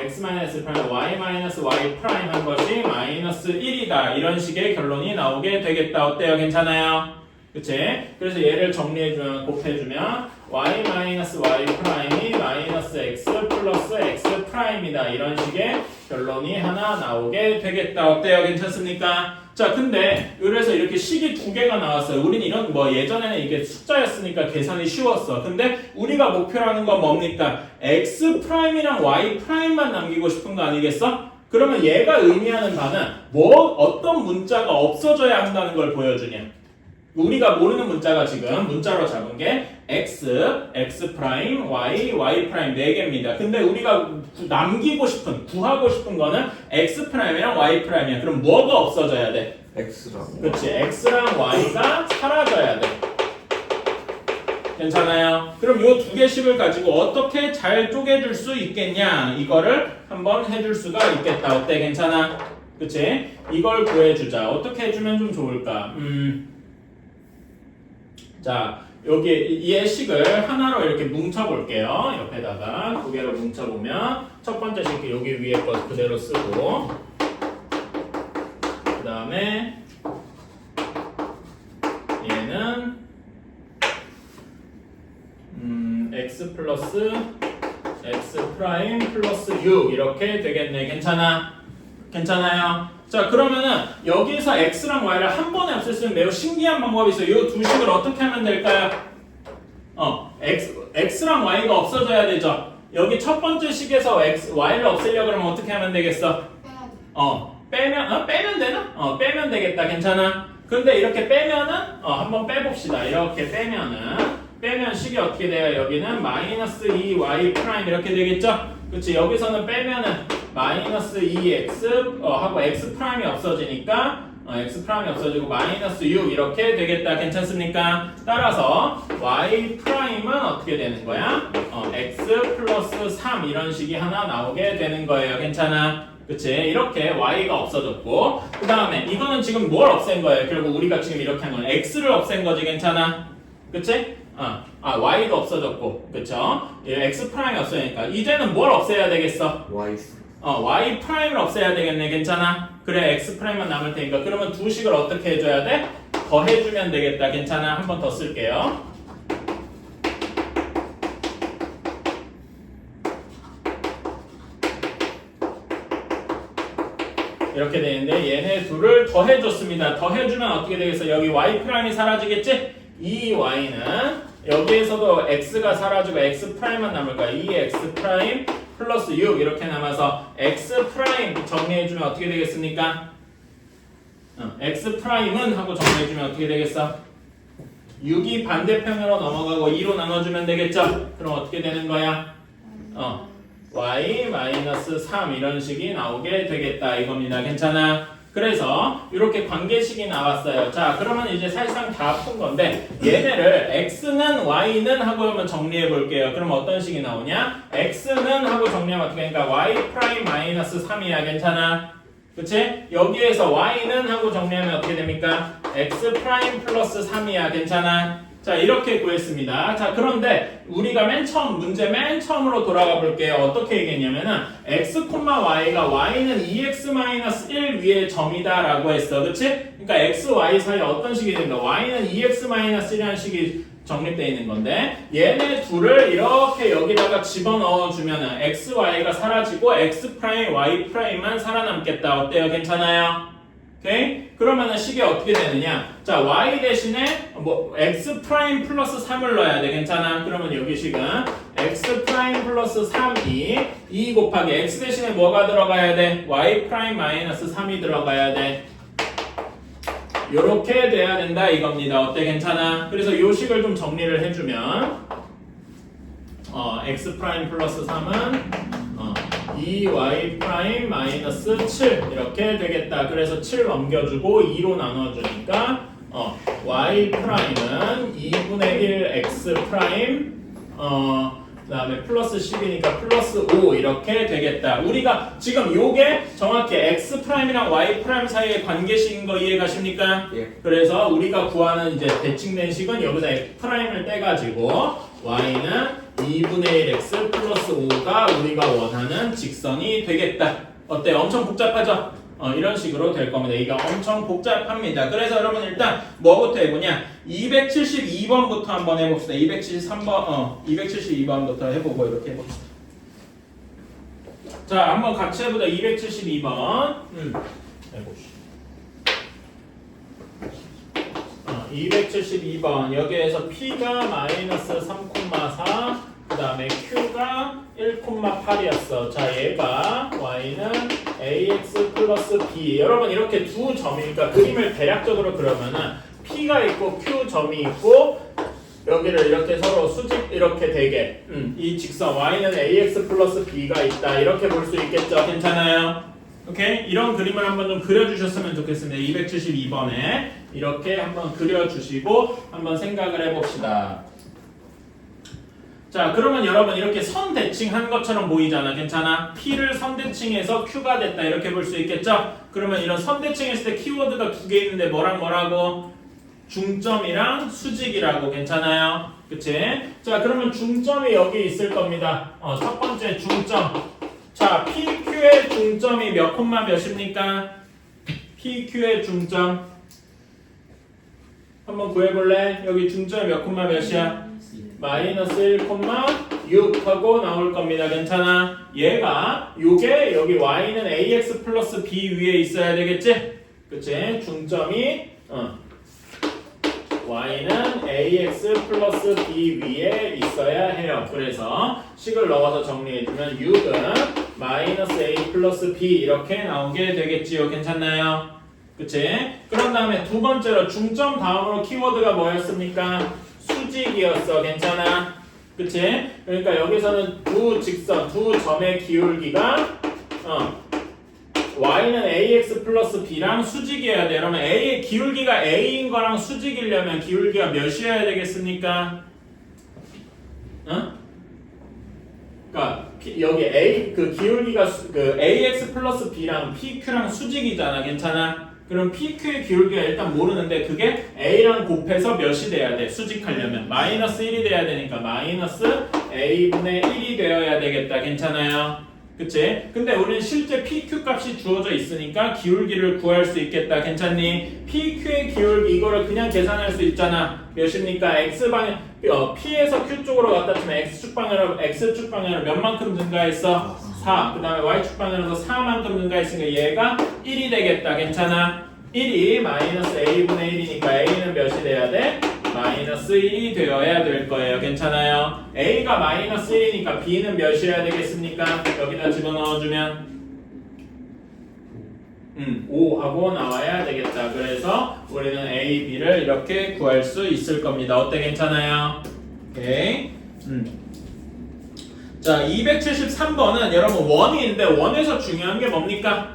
x 마이너스 프라임 y 마이너스 y 프라임 한 것이 마이너스 1이다. 이런 식의 결론이 나오게 되겠다. 어때요? 괜찮아요? 그치? 그래서 얘를 정리해주면 곱해주면 y 마이너스 y 프라임이 마이너스 x 플러스 x 프라임이다. 이런 식의 결론이 하나 나오게 되겠다. 어때요? 괜찮습니까? 자, 근데 그래서 이렇게 식이 2개가 나왔어요. 우리는 이런 예전에는 이게 숫자였으니까 계산이 쉬웠어. 근데 우리가 목표라는 건 뭡니까? x 프라임이랑 y 프라임만 남기고 싶은 거 아니겠어? 그러면 얘가 의미하는 바는 어떤 문자가 없어져야 한다는 걸 보여주냐? 우리가 모르는 문자가 지금 문자로 잡은 게 x, x 프라임, y, y 프라임 4개입니다. 근데 우리가 구하고 싶은 거는 x 프라임이랑 y 프라임이야. 그럼 뭐가 없어져야 돼? X랑 그렇지. x랑 y가 사라져야 돼. 괜찮아요? 그럼 요 2개씩을 가지고 어떻게 잘 쪼개줄 수 있겠냐? 이거를 한번 해줄 수가 있겠다. 어때? 괜찮아? 그치? 이걸 구해주자. 어떻게 해주면 좀 좋을까? 자, 여기 얘 식을 하나로 이렇게 뭉쳐볼게요. 옆에다가 2개로 뭉쳐보면 첫 번째 식 여기 위에 거 그대로 쓰고 그 다음에 얘는 x 플러스 x 프라임 플러스 6 이렇게 되겠네. 괜찮아? 괜찮아요? 자, 그러면은 여기서 x랑 y를 한 번에 없앨 수 있는 매우 신기한 방법이 있어요. 이 두 식을 어떻게 하면 될까요? x랑 y가 없어져야 되죠. 여기 첫 번째 식에서 y를 없애려고 그러면 어떻게 하면 되겠어? 빼면 되나? 빼면 되겠다. 괜찮아? 근데 이렇게 빼면은 한번 빼봅시다. 이렇게 빼면 식이 어떻게 돼요? 여기는 마이너스 2y 프라임 이렇게 되겠죠? 그치? 여기서는 빼면은 마이너스 2x 하고 x 프라임이 없어지니까 x 프라임이 없어지고 마이너스 6 이렇게 되겠다. 괜찮습니까? 따라서 y 프라임은 어떻게 되는 거야? x 플러스 3 이런 식이 하나 나오게 되는 거예요. 괜찮아? 그치? 이렇게 y가 없어졌고 그 다음에 이거는 지금 뭘 없앤 거예요? 결국 우리가 지금 이렇게 한 건 x를 없앤 거지. 괜찮아? 그치? y도 없어졌고 그쵸? x 프라임이 없어지니까 이제는 뭘 없애야 되겠어? y 프라임을 없애야 되겠네. 괜찮아? 그래 x 프라임만 남을 테니까 그러면 두 식을 어떻게 해줘야 돼? 더해주면 되겠다. 괜찮아? 한 번 더 쓸게요. 이렇게 되는데 얘네 둘을 더해줬습니다. 더해주면 어떻게 되겠어? 여기 y 프라임이 사라지겠지? 이 y는 여기에서도 x가 사라지고 x 프라임만 남을 거야. 이 x 프라임 플러스 6 이렇게 남아서 x 프라임 정리해주면 어떻게 되겠습니까? x 프라임은 하고 정리해주면 어떻게 되겠어? 6이 반대편으로 넘어가고 2로 나눠주면 되겠죠? 그럼 어떻게 되는 거야? y 마이너스 3 이런 식이 나오게 되겠다 이겁니다. 괜찮아? 그래서 이렇게 관계식이 나왔어요. 자, 그러면 이제 사실상 다 푼 건데 얘네를 x는 y는 하고 한번 정리해 볼게요. 그럼 어떤 식이 나오냐? x는 하고 정리하면 어떻게 되니까 y 프라임 마이너스 3이야. 괜찮아? 그치? 여기에서 y는 하고 정리하면 어떻게 됩니까? x 프라임 플러스 3이야. 괜찮아? 자, 이렇게 구했습니다. 자, 그런데 우리가 문제 맨 처음으로 돌아가 볼게요. 어떻게 얘기했냐면은 x, y가 y는 2x-1 위에 점이다 라고 했어. 그치? 그러니까 x, y 사이에 어떤 식이 된다? y는 2x-1이라는 식이 정립되어 있는 건데 얘네 둘을 이렇게 여기다가 집어넣어 주면은 x, y가 사라지고 x 프라임, y 프라임만 살아남겠다. 어때요? 괜찮아요? 오케이? 그러면은 식이 어떻게 되느냐? 자, y 대신에 x 프라임 플러스 3을 넣어야 돼. 괜찮아? 그러면 여기 식은 x 프라임 플러스 3이 2 곱하기 x 대신에 뭐가 들어가야 돼? y 프라임 마이너스 3이 들어가야 돼. 요렇게 돼야 된다 이겁니다. 어때? 괜찮아? 그래서 요 식을 좀 정리를 해주면 x 프라임 플러스 3은 2y 프라임 마이너스 7 이렇게 되겠다. 그래서 7 넘겨주고 2로 나눠주니까 y 프라임은 2분의 1 x 프라임 그 다음에 플러스 10이니까 플러스 5 이렇게 되겠다. 우리가 지금 요게 정확히 x 프라임이랑 y 프라임 사이의 관계식인 거 이해가십니까? 예. 그래서 우리가 구하는 이제 대칭된 식은 여기서 x 프라임을 떼가지고 y는 2분의 1 x 플러스 5가 우리가 원하는 직선이 되겠다. 어때? 엄청 복잡하죠? 이런 식으로 될 겁니다. 이게 엄청 복잡합니다. 그래서 여러분 일단 뭐부터 해보냐? 272번부터 한번 해봅시다. 272번부터 해보고 이렇게 해봅시다. 자, 한번 같이 해보자. 272번. 해봅시다. 272번. 여기에서 P가 마이너스 3,4 그 다음에 Q가 1,8이었어. 자, 얘가 Y는 AX 플러스 B. 여러분 이렇게 두 점이니까 그림을 대략적으로 그려면은 P가 있고 Q 점이 있고 여기를 이렇게 서로 수직 이렇게 되게 이 직선 Y는 AX 플러스 B가 있다. 이렇게 볼 수 있겠죠? 괜찮아요? 오케이? 이런 그림을 한번 좀 그려주셨으면 좋겠습니다. 272번에 이렇게 한번 그려주시고 한번 생각을 해봅시다. 자, 그러면 여러분 이렇게 선 대칭한 것처럼 보이잖아. 괜찮아? P를 선 대칭해서 Q가 됐다. 이렇게 볼 수 있겠죠? 그러면 이런 선 대칭했을 때 키워드가 두 개 있는데 뭐랑 뭐라고? 중점이랑 수직이라고. 괜찮아요? 그치? 자, 그러면 중점이 여기 있을 겁니다. 첫 번째 중점. 자, PQ의 중점이 몇 콤마 몇입니까? PQ의 중점 한번 구해볼래? 여기 중점이 몇 콤마 몇이야? 마이너스 1,6 하고 나올 겁니다. 괜찮아? 얘가 요게 여기 y는 ax 플러스 b 위에 있어야 되겠지? 그치? 중점이 y는 ax 플러스 b 위에 있어야 해요. 그래서 식을 넣어서 정리해주면 6은 마이너스 a 플러스 b 이렇게 나오게 되겠지요. 괜찮나요? 그치? 그런 다음에 두 번째로 중점 다음으로 키워드가 뭐였습니까? 수직이었어. 괜찮아? 그치? 그러니까 여기서는 두 직선, 두 점의 기울기가 y는 ax 플러스 b랑 수직이어야 돼. 그러면 a의 기울기가 a인 거랑 수직이려면 기울기가 몇이어야 되겠습니까? 그러니까 여기 a 그 기울기가 그 ax 플러스 b랑 pq랑 수직이잖아. 괜찮아? 그럼 pq의 기울기가 일단 모르는데 그게 a랑 곱해서 몇이 돼야 돼? 수직하려면 마이너스 1이 돼야 되니까 마이너스 a분의 1이 되어야 되겠다. 괜찮아요? 그치? 근데 우리는 실제 PQ 값이 주어져 있으니까 기울기를 구할 수 있겠다. 괜찮니? PQ의 기울기 이거를 그냥 계산할 수 있잖아. 몇입니까? X방향 P에서 Q 쪽으로 갔다 치면 X축 방향으로 몇만큼 증가했어? 4. 그 다음에 Y축 방향으로서 4만큼 증가했으니까 얘가 1이 되겠다. 괜찮아? 1이 마이너스 A분의 1이니까 A는 몇이 돼야 돼? 마이너스 1이 되어야 될 거예요. 괜찮아요? A가 마이너스 1이니까 B는 몇이어야 되겠습니까? 여기다 집어넣어주면 5 하고 나와야 되겠다. 그래서 우리는 A, B를 이렇게 구할 수 있을 겁니다. 어때? 괜찮아요? 오케이. 자, 273번은 여러분 원인인데 원에서 중요한 게 뭡니까?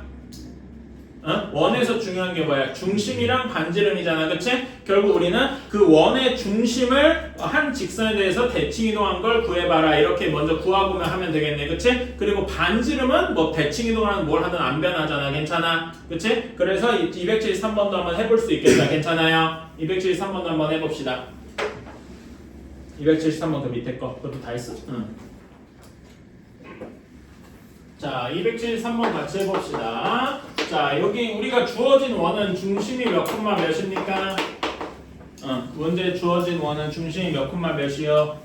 원에서 중요한 게 뭐야? 중심이랑 반지름이잖아. 그치? 결국 우리는 그 원의 중심을 한 직선에 대해서 대칭 이동한 걸 구해봐라. 이렇게 먼저 구하고만 하면 되겠네. 그치? 그리고 반지름은 뭐 대칭 이동하는 뭘 하든 안 변하잖아. 괜찮아? 그치? 그래서 273번도 한번 해볼 수 있겠다. 괜찮아요? 273번도 한번 해봅시다. 273번 그 밑에 거. 그것도 다 했어? 자, 273번 같이 해봅시다. 자, 여기 우리가 주어진 원은 중심이 몇 콤마 몇입니까? 문제 주어진 원은 중심이 몇 콤마 몇이요?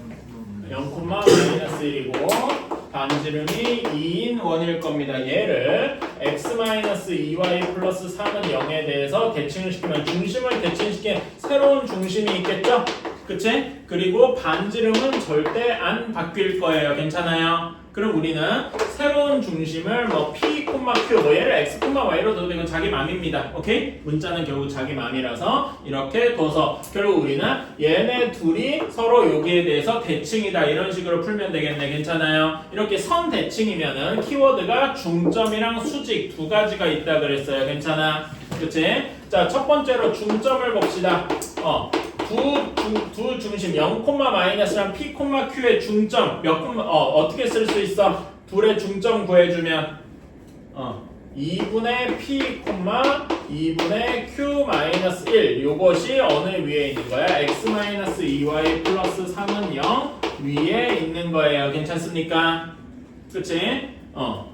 0 콤마 마이너스 1이고 반지름이 2인 원일 겁니다. 얘를 x-2y 플러스 3은 0에 대해서 대칭을 시키면 중심을 대칭시킨 새로운 중심이 있겠죠? 그치? 그리고 반지름은 절대 안 바뀔 거예요. 괜찮아요? 그럼 우리는 새로운 중심을 뭐 p, q 뭐 얘를 x, y로 둬도 이건 자기 맘입니다. 오케이? 문자는 결국 자기 맘이라서 이렇게 둬서 결국 우리는 얘네 둘이 서로 여기에 대해서 대칭이다 이런 식으로 풀면 되겠네. 괜찮아요? 이렇게 선 대칭이면은 키워드가 중점이랑 수직 두 가지가 있다 그랬어요. 괜찮아? 그치? 자, 첫 번째로 중점을 봅시다. 두 중심 0, 마이너스랑 p, q의 중점 몇 어떻게 쓸 수 있어? 둘의 중점 구해주면 2분의 p, 2분의 q 마이너스 1 요것이 어느 위에 있는 거야? x-2y 플러스 3은 0 위에 있는 거예요. 괜찮습니까? 그치?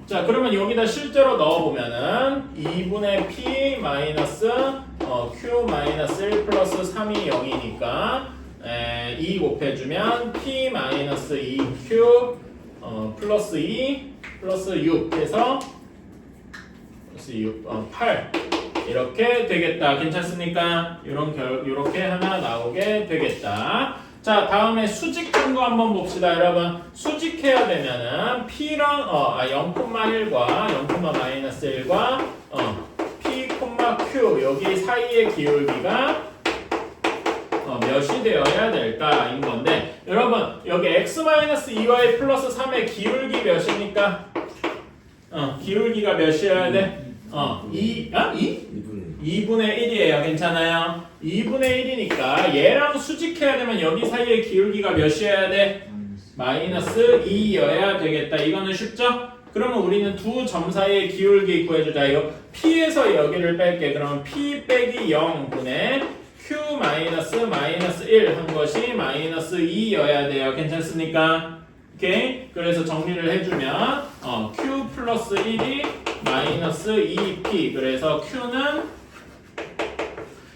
자, 그러면 여기다 실제로 넣어보면은 2분의 p 마이너스 q 마이너스 1 플러스 3이 0이니까 2 곱해주면 p 마이너스 2q 플러스 2 플러스 6 해서 플러스 6, 8 이렇게 되겠다. 괜찮습니까? 요렇게 하나 나오게 되겠다. 자, 다음에 수직한 거 한번 봅시다. 여러분 수직해야 되면은 p랑 0,1과 0,-1과 p, q 여기 사이의 기울기가 몇이 되어야 될까 인 건데 여러분 여기 x-2y 플러스 3의 기울기 몇입니까? 기울기가 몇이어야 돼? 2분의 1이에요. 괜찮아요? 2분의 1이니까 얘랑 수직해야 되면 여기 사이의 기울기가 몇이어야 돼? 마이너스 2여야 되겠다. 이거는 쉽죠? 그러면 우리는 두 점 사이의 기울기 구해주자. 이거 P에서 여기를 뺄게. 그러면 P 빼기 0분의 Q 마이너스 1 한 것이 마이너스 2여야 돼요. 괜찮습니까? 오케이? 그래서 정리를 해주면 Q 플러스 1이 마이너스 2P 그래서 Q는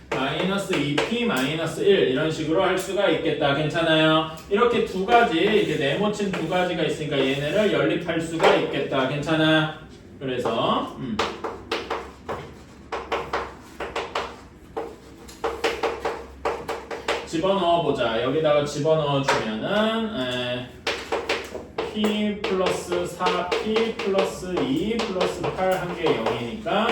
마이너스 2P 마이너스 1 이런 식으로 할 수가 있겠다. 괜찮아요? 이렇게 두 가지 이제 네모친 두 가지가 있으니까 얘네를 연립할 수가 있겠다. 괜찮아? 그래서 집어넣어 보자. 여기다가 집어넣어 주면은 p 플러스 4p 플러스 2 플러스 8 한 개 0이니까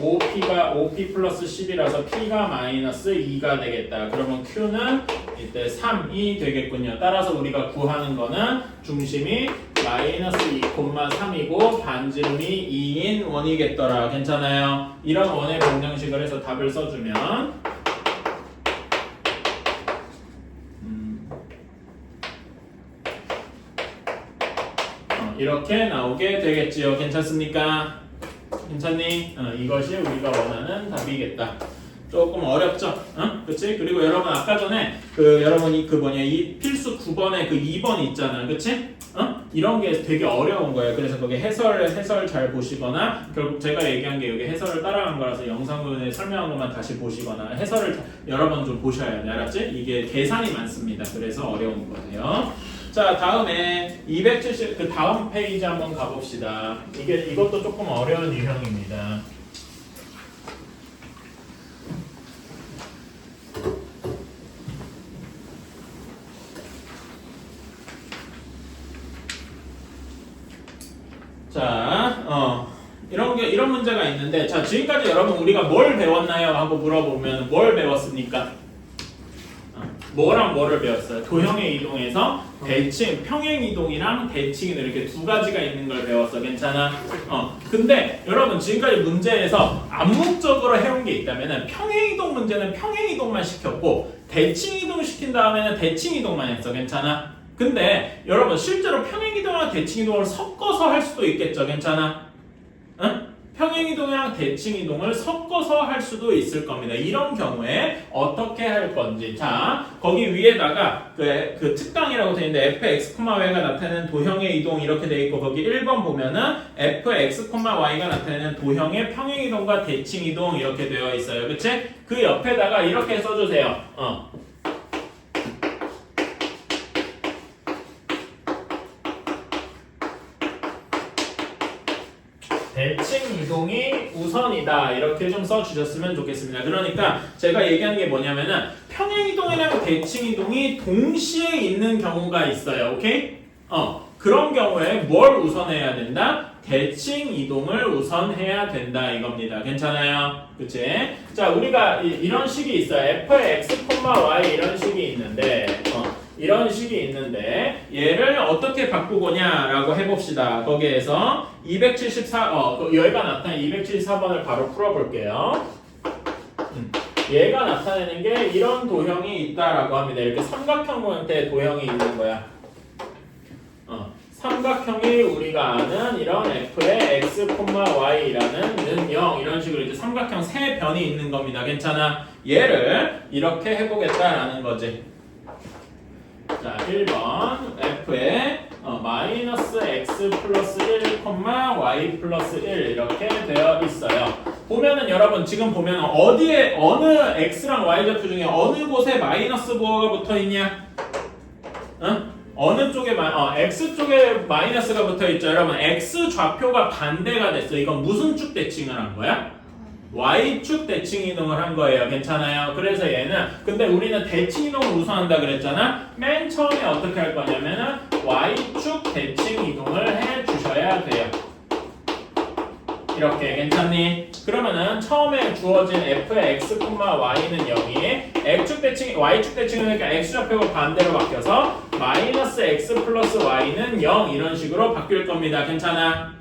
5p 플러스 10이라서 p가 마이너스 2가 되겠다. 그러면 q는 이때 3이 되겠군요. 따라서 우리가 구하는 거는 중심이 마이너스 2,3이고 반지름이 2인 원이겠더라. 괜찮아요? 이런 원의 방정식을 해서 답을 써주면 이렇게 나오게 되겠지요. 괜찮습니까? 괜찮니? 이것이 우리가 원하는 답이겠다. 조금 어렵죠? 그치? 그리고 여러분 아까 전에 여러분이 이 필수 9번에 그 2번 있잖아. 그치? 이런 게 되게 어려운 거예요. 그래서 거기 해설 잘 보시거나 결국 제가 얘기한 게 여기 해설을 따라간 거라서 영상문에 설명한 것만 다시 보시거나 해설을 여러 번 좀 보셔야 돼. 알았지? 이게 계산이 많습니다. 그래서 어려운 거예요. 자, 다음에 270 그 다음 페이지 한번 가봅시다. 이것도 조금 어려운 유형입니다. 자, 이런 문제가 있는데, 자, 지금까지 여러분 우리가 뭘 배웠나요? 하고 물어보면 뭘 배웠습니까? 뭐랑 뭐를 배웠어요? 도형의 이동에서 대칭, 평행 이동이랑 대칭이 이렇게 두 가지가 있는 걸 배웠어. 괜찮아? 근데 여러분 지금까지 문제에서 암묵적으로 해온 게 있다면은 평행 이동 문제는 평행 이동만 시켰고 대칭 이동 시킨 다음에는 대칭 이동만 했어. 괜찮아? 근데 여러분 실제로 평행 이동이랑 대칭 이동을 섞어서 할 수도 있겠죠. 괜찮아? 응? 평행 이동이랑 대칭 이동을 섞어서 할 수도 있을 겁니다. 이런 경우에 어떻게 할 건지. 자, 거기 위에다가 그 특강이라고 되어 있는데 fx, y가 나타내는 도형의 이동 이렇게 되어 있고 거기 1번 보면은 fx, y가 나타내는 도형의 평행 이동과 대칭 이동 이렇게 되어 있어요. 그치? 그 옆에다가 이렇게 써주세요. 대칭 이동이 우선이다. 이렇게 좀 써주셨으면 좋겠습니다. 그러니까 제가 얘기하는 게 뭐냐면은 평행 이동이랑 대칭 이동이 동시에 있는 경우가 있어요. 오케이? 그런 경우에 뭘 우선해야 된다? 대칭 이동을 우선해야 된다 이겁니다. 괜찮아요? 그치? 자, 우리가 이런 식이 있어요. fx, y 이런 식이 있는데 이런 식이 있는데 얘를 어떻게 바꾸고냐라고 해봅시다. 거기에서 274 여기가 나타낸 274번을 바로 풀어볼게요. 얘가 나타내는 게 이런 도형이 있다라고 합니다. 이렇게 삼각형 형태의 도형이 있는 거야. 삼각형이 우리가 아는 이런 f의 x, y라는 는 0 이런 식으로 이제 삼각형 세 변이 있는 겁니다. 괜찮아? 얘를 이렇게 해보겠다라는 거지. 자, 1번 f의 마이너스 x 플러스 1, y 플러스 1 이렇게 되어 있어요. 보면은 여러분 지금 보면 어디에 어느 x랑 y 좌표 중에 어느 곳에 마이너스 부호가 붙어 있냐? 어느 쪽에 x 쪽에 마이너스가 붙어 있죠. 여러분 x 좌표가 반대가 됐어. 이건 무슨 축 대칭을 한 거야? Y축 대칭 이동을 한 거예요. 괜찮아요? 그래서 얘는 근데 우리는 대칭 이동을 우선한다 그랬잖아. 맨 처음에 어떻게 할 거냐면은 Y축 대칭 이동을 해 주셔야 돼요. 이렇게 괜찮니? 그러면은 처음에 주어진 f의 x, y는 0이 x축 대칭, y축 대칭이니까 x좌표가 반대로 바뀌어서 마이너스 x 플러스 y는 0 이런 식으로 바뀔 겁니다. 괜찮아?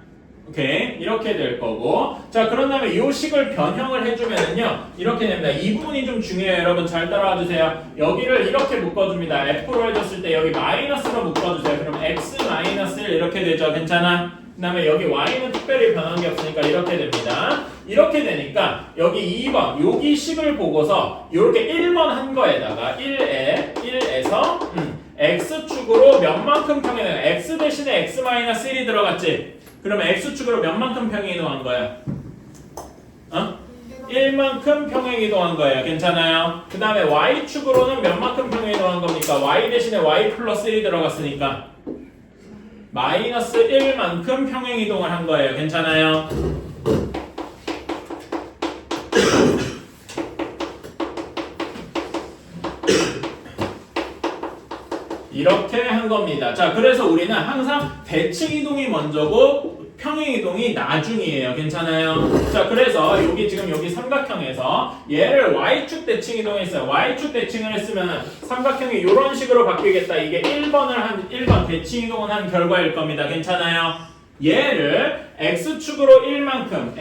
오케이, 이렇게 될 거고. 자, 그런 다음에 이 식을 변형을 해주면은요 이렇게 됩니다. 이 부분이 좀 중요해요. 여러분 잘 따라와 주세요. 여기를 이렇게 묶어줍니다. f로 해줬을 때 여기 마이너스로 묶어주세요. 그럼 x 마이너스 1 이렇게 되죠. 괜찮아? 그 다음에 여기 y는 특별히 변한 게 없으니까 이렇게 됩니다. 이렇게 되니까 여기 2번 여기 식을 보고서 이렇게 1번 한 거에다가 1에서 x축으로 몇만큼 평행이동 x 대신에 x-1이 들어갔지? 그러면 x축으로 몇만큼 평행이동한 거야? 1만큼 평행이동한 거예요. 괜찮아요? 그 다음에 y축으로는 몇만큼 평행이동한 겁니까? y 대신에 y 플러스 1이 들어갔으니까 마이너스 1만큼 평행이동을 한 거예요. 괜찮아요? 한 겁니다. 자, 그래서 우리는 항상 대칭 이동이 먼저고 평행 이동이 나중이에요. 괜찮아요? 자, 그래서 여기 지금 여기 삼각형에서 얘를 y축 대칭 이동했어요. y축 대칭을 했으면 삼각형이 이런 식으로 바뀌겠다. 이게 1번 대칭 이동을 한 결과일 겁니다. 괜찮아요? 얘를 x축으로 1만큼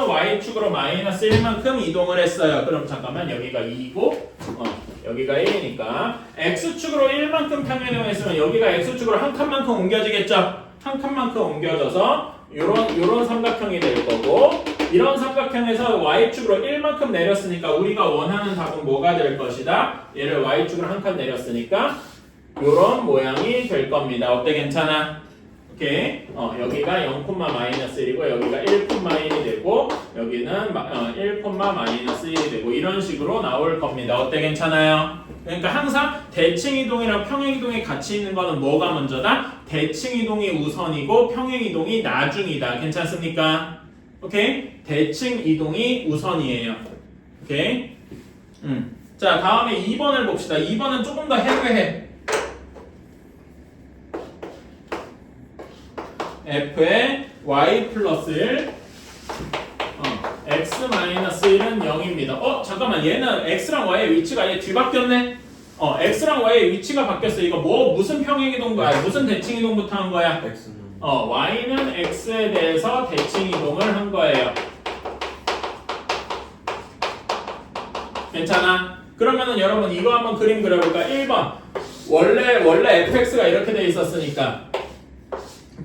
y축으로 마이너스 1만큼 이동을 했어요. 그럼 잠깐만 여기가 2고 여기가 1이니까 x축으로 1만큼 평행 이동했으면 여기가 x축으로 한 칸만큼 옮겨지겠죠? 한 칸만큼 옮겨져서 요런 삼각형이 될 거고 이런 삼각형에서 y축으로 1만큼 내렸으니까 우리가 원하는 답은 뭐가 될 것이다? 얘를 y축으로 한 칸 내렸으니까 요런 모양이 될 겁니다. 어때? 괜찮아? 오케이. 여기가 0,-1이고 여기가 1,1이 되고 여기는 1,-1이 되고 이런 식으로 나올 겁니다. 어때? 괜찮아요? 그러니까 항상 대칭 이동이랑 평행 이동이 같이 있는 거는 뭐가 먼저다? 대칭 이동이 우선이고 평행 이동이 나중이다. 괜찮습니까? 오케이? 대칭 이동이 우선이에요. 오케이? 자, 다음에 2번을 봅시다. 2번은 조금 더 해괴해. f의 y 플러스 1 x 마이너스 1은 0입니다. 잠깐만 얘는 x랑 y의 위치가 아예 뒤바뀌었네? x랑 y의 위치가 바뀌었어. 이거 무슨 평행이동과 무슨 대칭이동부터 한 거야? y는 x에 대해서 대칭이동을 한 거예요. 괜찮아? 그러면은 여러분 이거 한번 그림 그려볼까? 1번 원래 fx가 이렇게 돼 있었으니까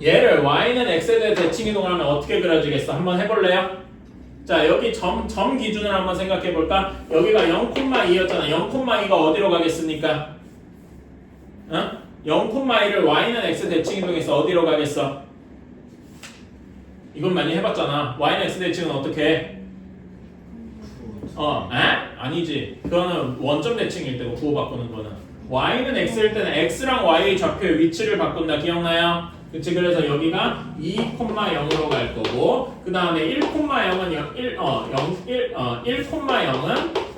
얘를 y는 x에 대해 대칭이동을 하면 어떻게 그려지겠어? 한번 해볼래요? 자, 여기 점 기준으로 한번 생각해볼까? 여기가 0,2였잖아. 0,2가 어디로 가겠습니까? 0,2를 y는 x 대칭이동해서 어디로 가겠어? 이건 많이 해봤잖아. y는 x 대칭은 어떻게 해? 아니지. 그거는 원점 대칭일 때고 부호 바꾸는 거는 y는 x일 때는 x랑 y의 좌표의 위치를 바꾼다. 기억나요? 그치? 그래서 여기가 2,0으로 갈 거고 그 다음에 1,0은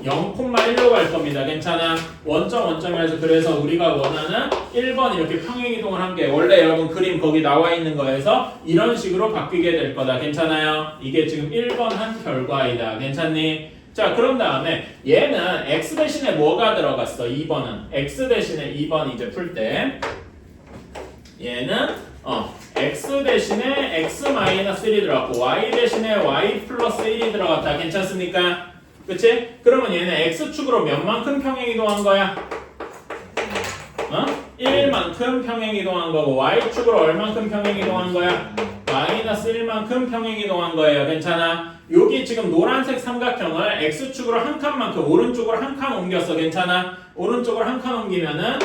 0,1로 갈 겁니다. 괜찮아? 원점이라서 그래서 우리가 원하는 1번 이렇게 평행이동을 한 게 원래 여러분 그림 거기 나와 있는 거에서 이런 식으로 바뀌게 될 거다. 괜찮아요? 이게 지금 1번 한 결과이다. 괜찮니? 자, 그런 다음에 얘는 x 대신에 뭐가 들어갔어? 2번은 x 대신에 2번 이제 풀 때 얘는 x 대신에 x-1이 들어갔고 y 대신에 y 플러스 1이 들어갔다. 괜찮습니까? 그치? 그러면 얘는 x축으로 몇만큼 평행이동한 거야? 1만큼 평행이동한 거고 y축으로 얼만큼 평행이동한 거야? 마이너스 1만큼 평행이동한 거예요. 괜찮아? 여기 지금 노란색 삼각형을 x축으로 한 칸만큼 오른쪽으로 한 칸 옮겼어. 괜찮아? 오른쪽으로 한 칸 옮기면은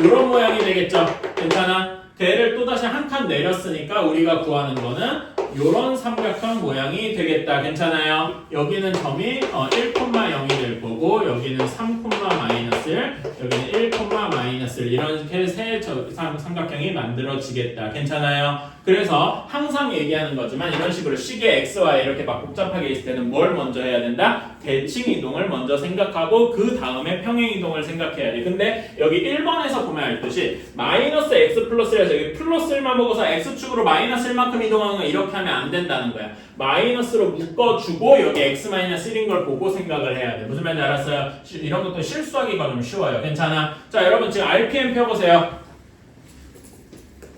이런 모양이 되겠죠? 괜찮아? 걔를 또다시 한 칸 내렸으니까 우리가 구하는 거는 요런 삼각형 모양이 되겠다. 괜찮아요? 여기는 점이 1,0이 될 거고 여기는 3,-1 여기는 1,-1 이렇게 세 삼각형이 만들어지겠다. 괜찮아요? 그래서 항상 얘기하는 거지만 이런 식으로 식의 xy 이렇게 막 복잡하게 있을 때는 뭘 먼저 해야 된다? 대칭 이동을 먼저 생각하고 그 다음에 평행 이동을 생각해야 돼. 근데 여기 1번에서 보면 알듯이 마이너스 x 플러스 1에서 여기 플러스 1만 먹어서 x축으로 마이너스 1만큼 이동하는 건 이렇게 하면 안 된다는 거야. 마이너스로 묶어주고 여기 x 마이너스 1인 걸 보고 생각을 해야 돼. 무슨 말인지 알았어요? 이런 것도 실수하기가 좀 쉬워요. 괜찮아? 자, 여러분 지금 RPM 펴보세요.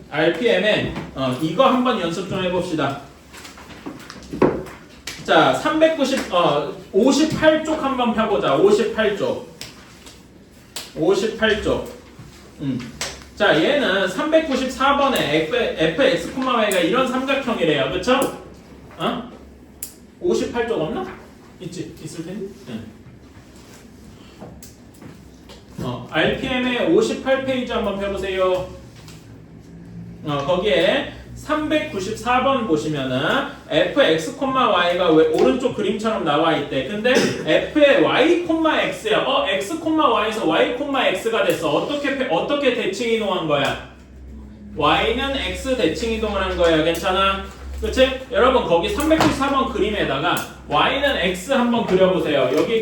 RPM에 이거 한번 연습 좀 해봅시다. 자, 58쪽 한번 펴보자. 58쪽. 자, 얘는 394번에 fx, y가 이런 삼각형이래요. 그쵸? 58쪽 없나? 있을 텐데? RPM의 58페이지 한번 펴보세요. 거기에 394번 보시면은 fx, y가 왜 오른쪽 그림처럼 나와 있대. 근데 f의 y, x야. x, y에서 y, x가 됐어. 어떻게 대칭 이동한 거야? y는 x 대칭 이동을 한 거야. 괜찮아? 그치? 여러분 거기 394번 그림에다가 y는 x 한번 그려보세요. 여기